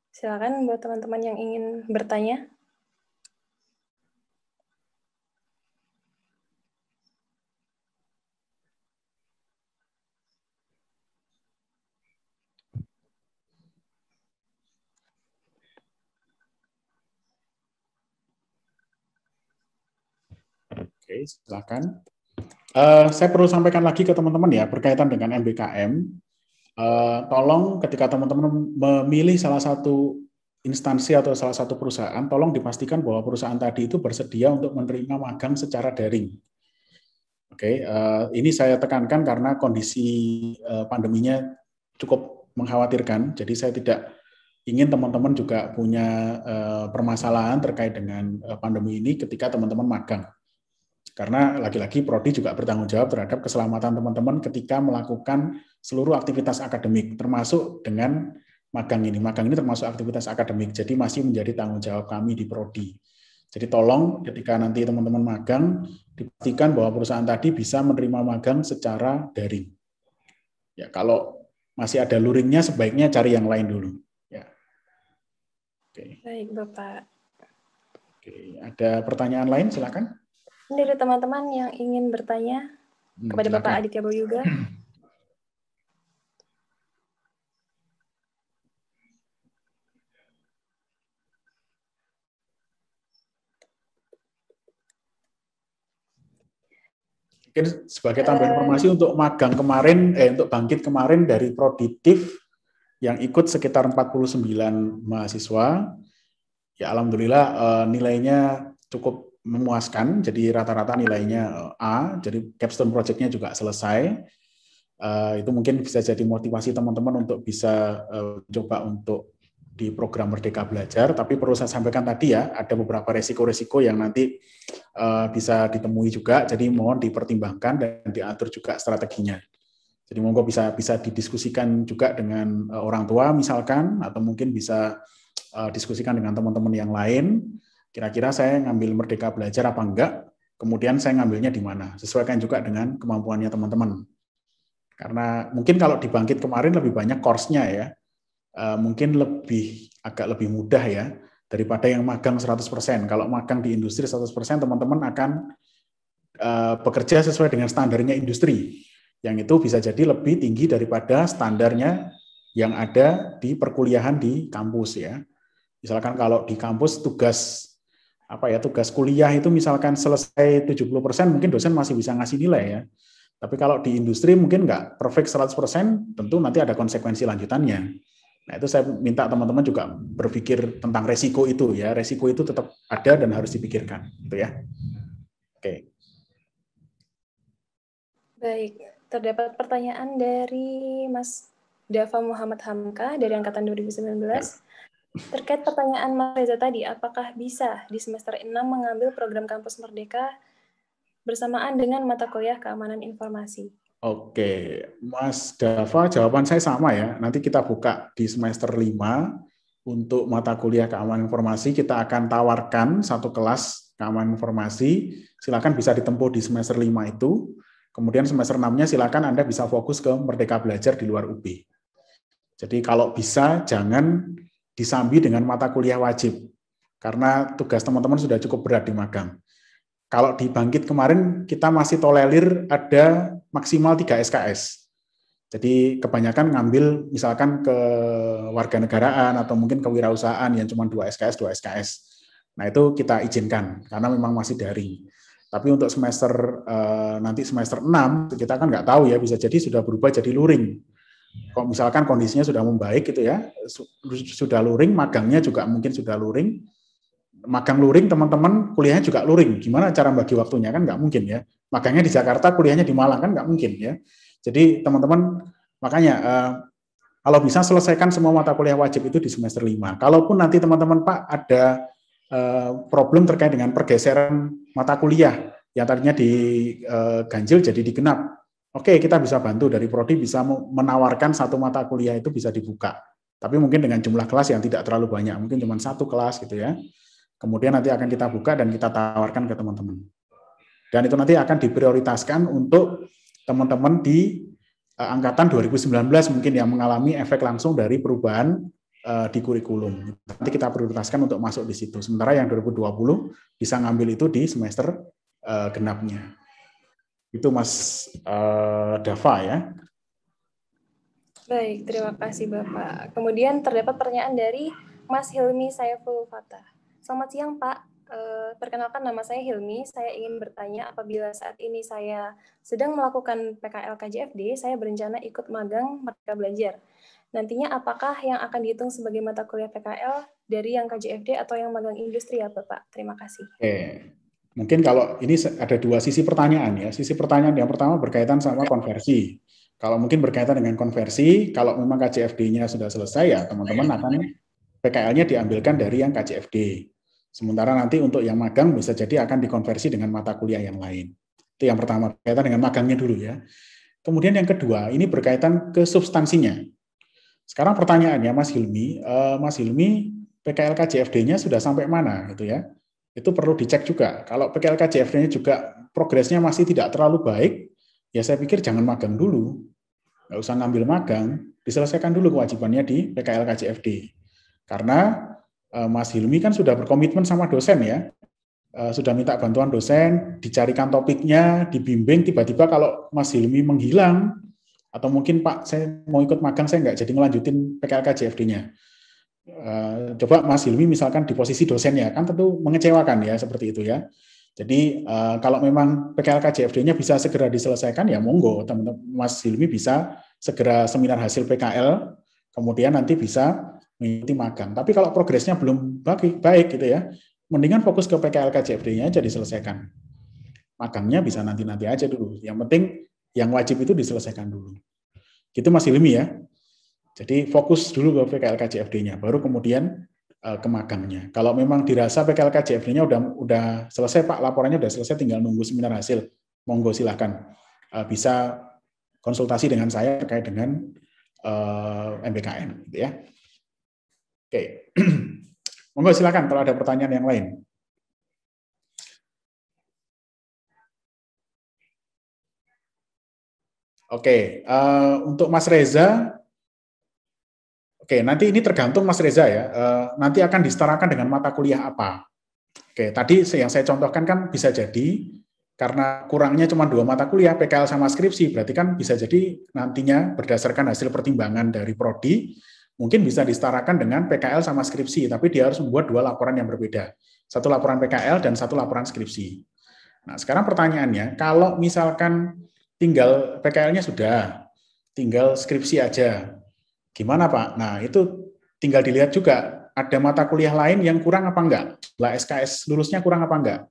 Silakan buat teman-teman yang ingin bertanya. Oke, silakan. Saya perlu sampaikan lagi ke teman-teman ya, berkaitan dengan MBKM. Tolong ketika teman-teman memilih salah satu instansi atau salah satu perusahaan, tolong dipastikan bahwa perusahaan tadi itu bersedia untuk menerima magang secara daring. Oke, ini saya tekankan karena kondisi pandeminya cukup mengkhawatirkan, jadi saya tidak ingin teman-teman juga punya permasalahan terkait dengan pandemi ini ketika teman-teman magang. Karena lagi-lagi Prodi juga bertanggung jawab terhadap keselamatan teman-teman ketika melakukan seluruh aktivitas akademik, termasuk dengan magang ini. Magang ini termasuk aktivitas akademik, jadi masih menjadi tanggung jawab kami di Prodi. Jadi tolong ketika nanti teman-teman magang, dipastikan bahwa perusahaan tadi bisa menerima magang secara daring. Ya, kalau masih ada luringnya, sebaiknya cari yang lain dulu. Ya. Oke. Baik, Bapak. Oke, ada pertanyaan lain? Silakan. Dari teman-teman yang ingin bertanya kepada silakan. Bapak Aditya Boyuga. Mungkin sebagai tambahan informasi untuk magang kemarin, untuk bangkit kemarin dari Proditif yang ikut sekitar 49 mahasiswa, ya alhamdulillah nilainya cukup memuaskan, jadi rata-rata nilainya A, jadi capstone project-nya juga selesai. Itu mungkin bisa jadi motivasi teman-teman untuk bisa coba untuk di program Merdeka Belajar, tapi perlu saya sampaikan tadi ya, ada beberapa resiko-resiko yang nanti bisa ditemui juga, jadi mohon dipertimbangkan dan diatur juga strateginya. Jadi monggo bisa didiskusikan juga dengan orang tua misalkan, atau mungkin bisa diskusikan dengan teman-teman yang lain, kira-kira saya ngambil Merdeka Belajar apa enggak, kemudian saya ngambilnya di mana, sesuaikan juga dengan kemampuannya teman-teman. Karena mungkin kalau di Bangkit kemarin lebih banyak course-nya ya, mungkin agak lebih mudah ya, daripada yang magang 100%. Kalau magang di industri 100%, teman-teman akan bekerja sesuai dengan standarnya industri, yang itu bisa jadi lebih tinggi daripada standarnya yang ada di perkuliahan di kampus ya. Misalkan kalau di kampus tugas kuliah itu misalkan selesai 70%, mungkin dosen masih bisa ngasih nilai ya. Tapi kalau di industri mungkin nggak perfect 100%, tentu nanti ada konsekuensi lanjutannya. Nah, itu saya minta teman-teman juga berpikir tentang resiko itu ya. Resiko itu tetap ada dan harus dipikirkan, gitu ya. Oke. Baik, terdapat pertanyaan dari Mas Dava Muhammad Hamka dari angkatan 2019. Ya. Terkait pertanyaan Mas Reza tadi, apakah bisa di semester 6 mengambil program Kampus Merdeka bersamaan dengan mata kuliah Keamanan Informasi? Oke, Mas Dava, jawaban saya sama ya. Nanti kita buka di semester 5 untuk mata kuliah keamanan informasi. Kita akan tawarkan satu kelas keamanan informasi. Silakan bisa ditempuh di semester 5 itu. Kemudian semester 6-nya silakan Anda bisa fokus ke Merdeka Belajar di luar UB. Jadi kalau bisa jangan disambi dengan mata kuliah wajib. Karena tugas teman-teman sudah cukup berat di magang. Kalau di Bangkit kemarin kita masih tolerir ada maksimal 3 SKS. Jadi kebanyakan ngambil misalkan ke warganegaraan atau mungkin kewirausahaan yang cuma 2 SKS. Nah itu kita izinkan karena memang masih daring. Tapi untuk semester nanti semester 6 kita kan nggak tahu ya, bisa jadi sudah berubah jadi luring. Kalau misalkan kondisinya sudah membaik gitu ya, sudah luring, magangnya juga mungkin sudah luring. Magang luring, teman-teman kuliahnya juga luring. Gimana cara bagi waktunya? Kan nggak mungkin ya. Magangnya di Jakarta, kuliahnya di Malang, kan nggak mungkin ya. Jadi teman-teman, makanya kalau bisa selesaikan semua mata kuliah wajib itu di semester 5. Kalaupun nanti teman-teman Pak ada problem terkait dengan pergeseran mata kuliah, yang tadinya di ganjil jadi digenap. Oke, kita bisa bantu dari Prodi, bisa menawarkan satu mata kuliah itu bisa dibuka. Tapi mungkin dengan jumlah kelas yang tidak terlalu banyak, mungkin cuma 1 kelas gitu ya. Kemudian nanti akan kita buka dan kita tawarkan ke teman-teman. Dan itu nanti akan diprioritaskan untuk teman-teman di angkatan 2019 mungkin yang mengalami efek langsung dari perubahan di kurikulum. Nanti kita prioritaskan untuk masuk di situ. Sementara yang 2020 bisa ngambil itu di semester genapnya. Itu Mas Dava ya. Baik, terima kasih Bapak. Kemudian terdapat pertanyaan dari Mas Hilmi Saiful Fatah. Selamat siang Pak, perkenalkan nama saya Hilmi, saya ingin bertanya apabila saat ini saya sedang melakukan PKL KJFD, saya berencana ikut magang Merdeka Belajar. Nantinya apakah yang akan dihitung sebagai mata kuliah PKL dari yang KJFD atau yang magang industri ya Bapak? Terima kasih. Oke, mungkin kalau ini ada 2 sisi pertanyaan ya. Sisi pertanyaan yang pertama berkaitan sama konversi. Kalau mungkin berkaitan dengan konversi, kalau memang KJFD-nya sudah selesai ya teman-teman akan PKL-nya diambilkan dari yang KJFD. Sementara nanti untuk yang magang bisa jadi akan dikonversi dengan mata kuliah yang lain. Itu yang pertama, berkaitan dengan magangnya dulu ya. Kemudian yang kedua, ini berkaitan ke substansinya. Sekarang pertanyaannya Mas Hilmi, PKL KJFD-nya sudah sampai mana gitu ya? Itu perlu dicek juga. Kalau PKL KJFD-nya juga progresnya masih tidak terlalu baik, ya saya pikir jangan magang dulu. Nggak usah ngambil magang, diselesaikan dulu kewajibannya di PKL KJFD. Karena Mas Hilmi kan sudah berkomitmen sama dosen ya, sudah minta bantuan dosen, dicarikan topiknya, dibimbing, tiba-tiba kalau Mas Hilmi menghilang, atau mungkin Pak saya mau ikut magang, saya nggak jadi ngelanjutin PKL KJFD-nya. Coba Mas Hilmi misalkan di posisi dosennya, kan tentu mengecewakan ya, seperti itu ya. Jadi kalau memang PKL KJFD-nya bisa segera diselesaikan, ya monggo, teman-teman Mas Hilmi bisa segera seminar hasil PKL, kemudian nanti bisa mengikuti magang. Tapi kalau progresnya belum baik gitu ya, mendingan fokus ke PKL KJFD-nya aja diselesaikan. Magangnya bisa nanti-nanti aja dulu. Yang penting yang wajib itu diselesaikan dulu. Gitu Mas Hilmi ya. Jadi fokus dulu ke PKL KJFD-nya, baru kemudian ke magangnya. Kalau memang dirasa PKL KJFD-nya udah selesai Pak, laporannya udah selesai, tinggal nunggu seminar hasil, monggo silahkan. Bisa konsultasi dengan saya terkait dengan MBKM gitu ya. Oke, monggo silakan kalau ada pertanyaan yang lain. Oke, untuk Mas Reza, oke nanti ini tergantung Mas Reza ya. Nanti akan disetarakan dengan mata kuliah apa. Oke, tadi yang saya contohkan kan bisa jadi karena kurangnya cuma 2 mata kuliah, PKL sama skripsi, berarti kan bisa jadi nantinya berdasarkan hasil pertimbangan dari Prodi, mungkin bisa disetarakan dengan PKL sama skripsi, tapi dia harus membuat 2 laporan yang berbeda. 1 laporan PKL dan 1 laporan skripsi. Nah, sekarang pertanyaannya, kalau misalkan tinggal PKL-nya sudah, tinggal skripsi aja, gimana Pak? Nah, itu tinggal dilihat juga, ada mata kuliah lain yang kurang apa enggak? Lah SKS lulusnya kurang apa enggak?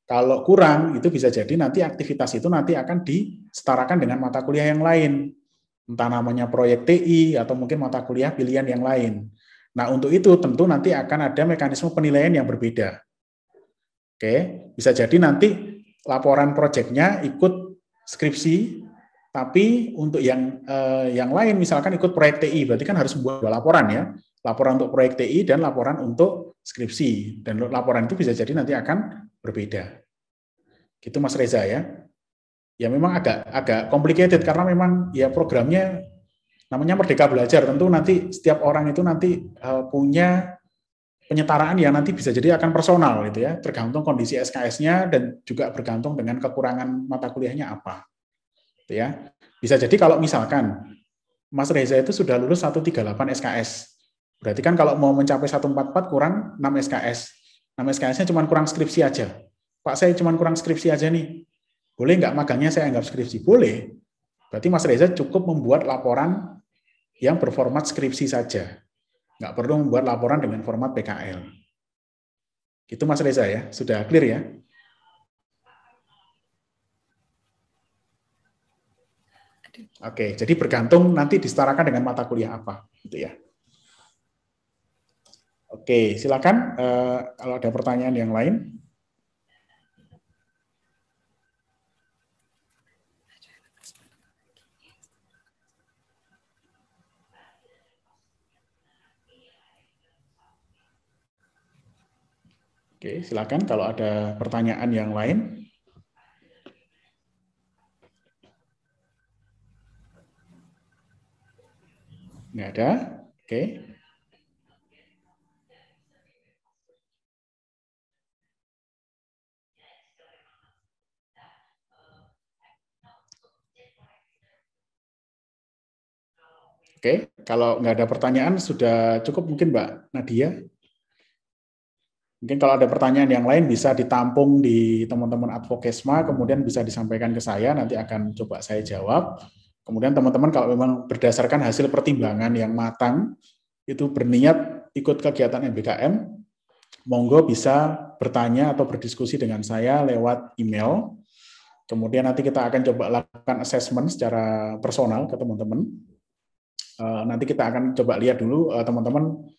Kalau kurang, itu bisa jadi nanti aktivitas itu nanti akan disetarakan dengan mata kuliah yang lain. Entah namanya proyek TI atau mungkin mata kuliah pilihan yang lain. Nah, untuk itu tentu nanti akan ada mekanisme penilaian yang berbeda. Oke, bisa jadi nanti laporan proyeknya ikut skripsi, Tapi untuk yang lain, misalkan ikut proyek TI, berarti kan harus membuat 2 laporan ya. Laporan untuk proyek TI dan laporan untuk skripsi. Dan laporan itu bisa jadi nanti akan berbeda. Gitu Mas Reza ya. Ya memang agak complicated karena memang ya programnya namanya Merdeka Belajar. Tentu nanti setiap orang itu nanti punya penyetaraan yang nanti bisa jadi akan personal gitu ya, tergantung kondisi SKS-nya dan juga bergantung dengan kekurangan mata kuliahnya apa. Gitu ya. Bisa jadi kalau misalkan Mas Reza itu sudah lulus 138 SKS. Berarti kan kalau mau mencapai 144 kurang 6 SKS. 6 SKS-nya cuma kurang skripsi aja. Pak, saya cuma kurang skripsi aja nih. Boleh nggak magangnya saya anggap skripsi? Boleh. Berarti Mas Reza cukup membuat laporan yang berformat skripsi saja. Nggak perlu membuat laporan dengan format PKL. Gitu Mas Reza ya. Sudah clear ya? Oke, jadi bergantung nanti disetarakan dengan mata kuliah apa, gitu ya. Oke, silakan kalau ada pertanyaan yang lain. Oke, silakan kalau ada pertanyaan yang lain. Nggak ada? Oke. Oke, kalau nggak ada pertanyaan sudah cukup mungkin Mbak Nadia. Mungkin kalau ada pertanyaan yang lain bisa ditampung di teman-teman Advokesma, kemudian bisa disampaikan ke saya, nanti akan coba saya jawab. Kemudian teman-teman kalau memang berdasarkan hasil pertimbangan yang matang, itu berniat ikut kegiatan MBKM, monggo bisa bertanya atau berdiskusi dengan saya lewat email. Kemudian nanti kita akan coba lakukan assessment secara personal ke teman-teman. Nanti kita akan coba lihat dulu teman-teman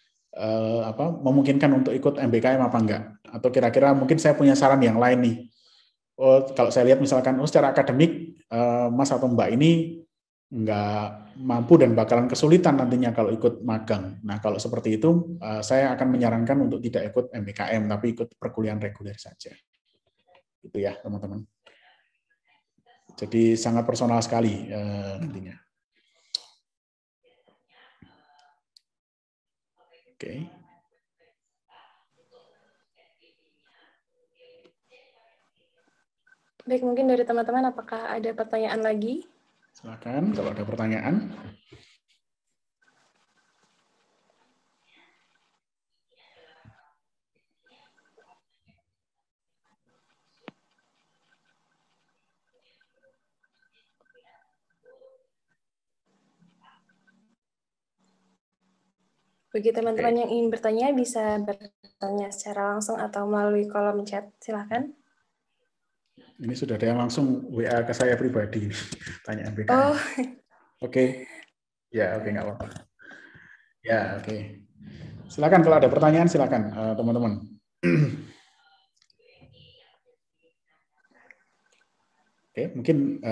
memungkinkan untuk ikut MBKM apa enggak. Atau kira-kira mungkin saya punya saran yang lain nih. Kalau saya lihat misalkan secara akademik Mas atau Mbak ini nggak mampu dan bakalan kesulitan nantinya kalau ikut magang. Nah, kalau seperti itu, saya akan menyarankan untuk tidak ikut MBKM, tapi ikut perkuliahan reguler saja. Itu ya, teman-teman. Jadi sangat personal sekali nantinya. Oke. Baik, mungkin dari teman-teman apakah ada pertanyaan lagi? Silakan kalau ada pertanyaan. Bagi teman-teman yang ingin bertanya bisa bertanya secara langsung atau melalui kolom chat. Silakan. Ini sudah ada yang langsung WA ke saya pribadi, tanya MBKM. Oh. Oke. Ya, oke, nggak apa-apa. Ya, oke. Silakan kalau ada pertanyaan, silakan teman-teman. Oke, mungkin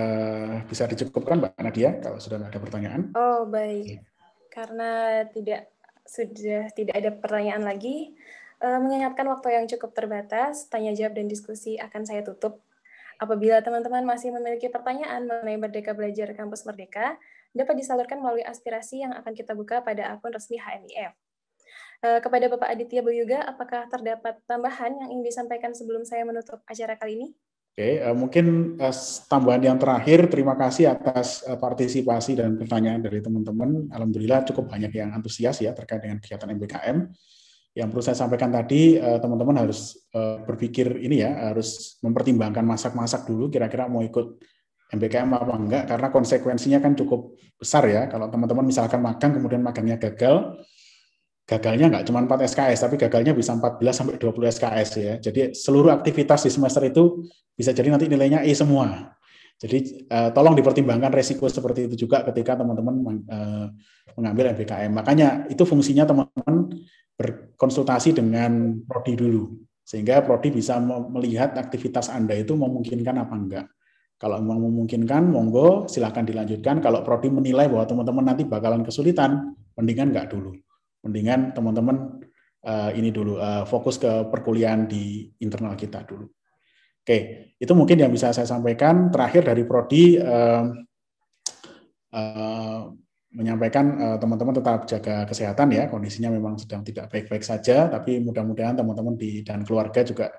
bisa dicukupkan Mbak Nadia kalau sudah ada pertanyaan. Oh, baik. Karena sudah tidak ada pertanyaan lagi, mengingatkan waktu yang cukup terbatas, tanya jawab dan diskusi akan saya tutup. Apabila teman-teman masih memiliki pertanyaan mengenai Merdeka Belajar Kampus Merdeka, dapat disalurkan melalui aspirasi yang akan kita buka pada akun resmi HMIF. Kepada Bapak Aditya Boyuga, apakah terdapat tambahan yang ingin disampaikan sebelum saya menutup acara kali ini? Oke, mungkin tambahan yang terakhir, terima kasih atas partisipasi dan pertanyaan dari teman-teman. Alhamdulillah cukup banyak yang antusias ya terkait dengan kegiatan MBKM. Yang perlu saya sampaikan tadi, teman-teman harus berpikir ini ya, harus mempertimbangkan masak-masak dulu kira-kira mau ikut MBKM apa enggak, karena konsekuensinya kan cukup besar ya. Kalau teman-teman misalkan magang, kemudian magangnya gagalnya nggak cuma 4 SKS, tapi gagalnya bisa 14-20 SKS ya. Jadi seluruh aktivitas di semester itu bisa jadi nanti nilainya E semua. Jadi tolong dipertimbangkan resiko seperti itu juga ketika teman-teman mengambil MBKM. Makanya itu fungsinya teman-teman berkonsultasi dengan prodi dulu, sehingga prodi bisa melihat aktivitas Anda itu memungkinkan apa enggak. Kalau memang memungkinkan, monggo silakan dilanjutkan. Kalau prodi menilai bahwa teman-teman nanti bakalan kesulitan, mendingan nggak dulu. Mendingan teman-teman ini dulu fokus ke perkuliahan di internal kita dulu. Oke, itu mungkin yang bisa saya sampaikan. Terakhir dari prodi menyampaikan teman-teman tetap jaga kesehatan ya. Kondisinya memang sedang tidak baik-baik saja, tapi mudah-mudahan teman-teman dan keluarga juga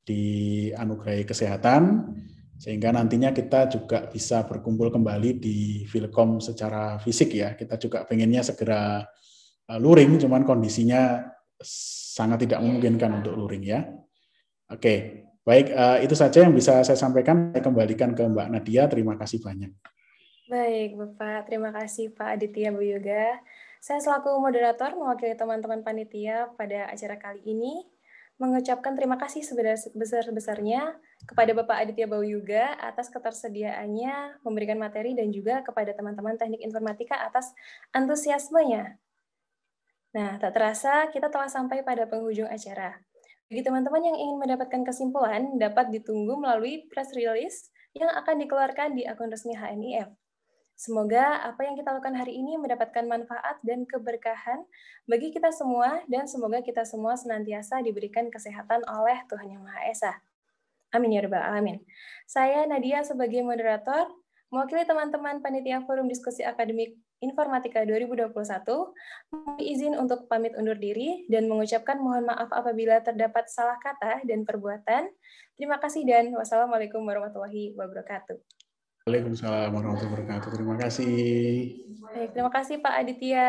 dianugerahi kesehatan, sehingga nantinya kita juga bisa berkumpul kembali di Filkom secara fisik ya. Kita juga pengennya segera luring, cuman kondisinya sangat tidak memungkinkan untuk luring ya. Oke, baik, itu saja yang bisa saya sampaikan. Saya kembalikan ke Mbak Nadia, terima kasih banyak. Baik, Bapak. Terima kasih Pak Aditya Bu Yoga. Saya selaku moderator mewakili teman-teman panitia pada acara kali ini mengucapkan terima kasih sebesar-besarnya kepada Bapak Aditya Bau Yoga atas ketersediaannya memberikan materi dan juga kepada teman-teman teknik informatika atas antusiasmenya. Nah, tak terasa kita telah sampai pada penghujung acara. Bagi teman-teman yang ingin mendapatkan kesimpulan, dapat ditunggu melalui press release yang akan dikeluarkan di akun resmi HNIF. Semoga apa yang kita lakukan hari ini mendapatkan manfaat dan keberkahan bagi kita semua, dan semoga kita semua senantiasa diberikan kesehatan oleh Tuhan Yang Maha Esa. Amin ya rabbal alamin. Saya Nadia sebagai moderator, mewakili teman-teman Panitia Forum Diskusi Akademik Informatika 2021, mohon izin untuk pamit undur diri dan mengucapkan mohon maaf apabila terdapat salah kata dan perbuatan. Terima kasih dan wassalamualaikum warahmatullahi wabarakatuh. Waalaikumsalam warahmatullahi wabarakatuh. Terima kasih. Baik, terima kasih Pak Aditya.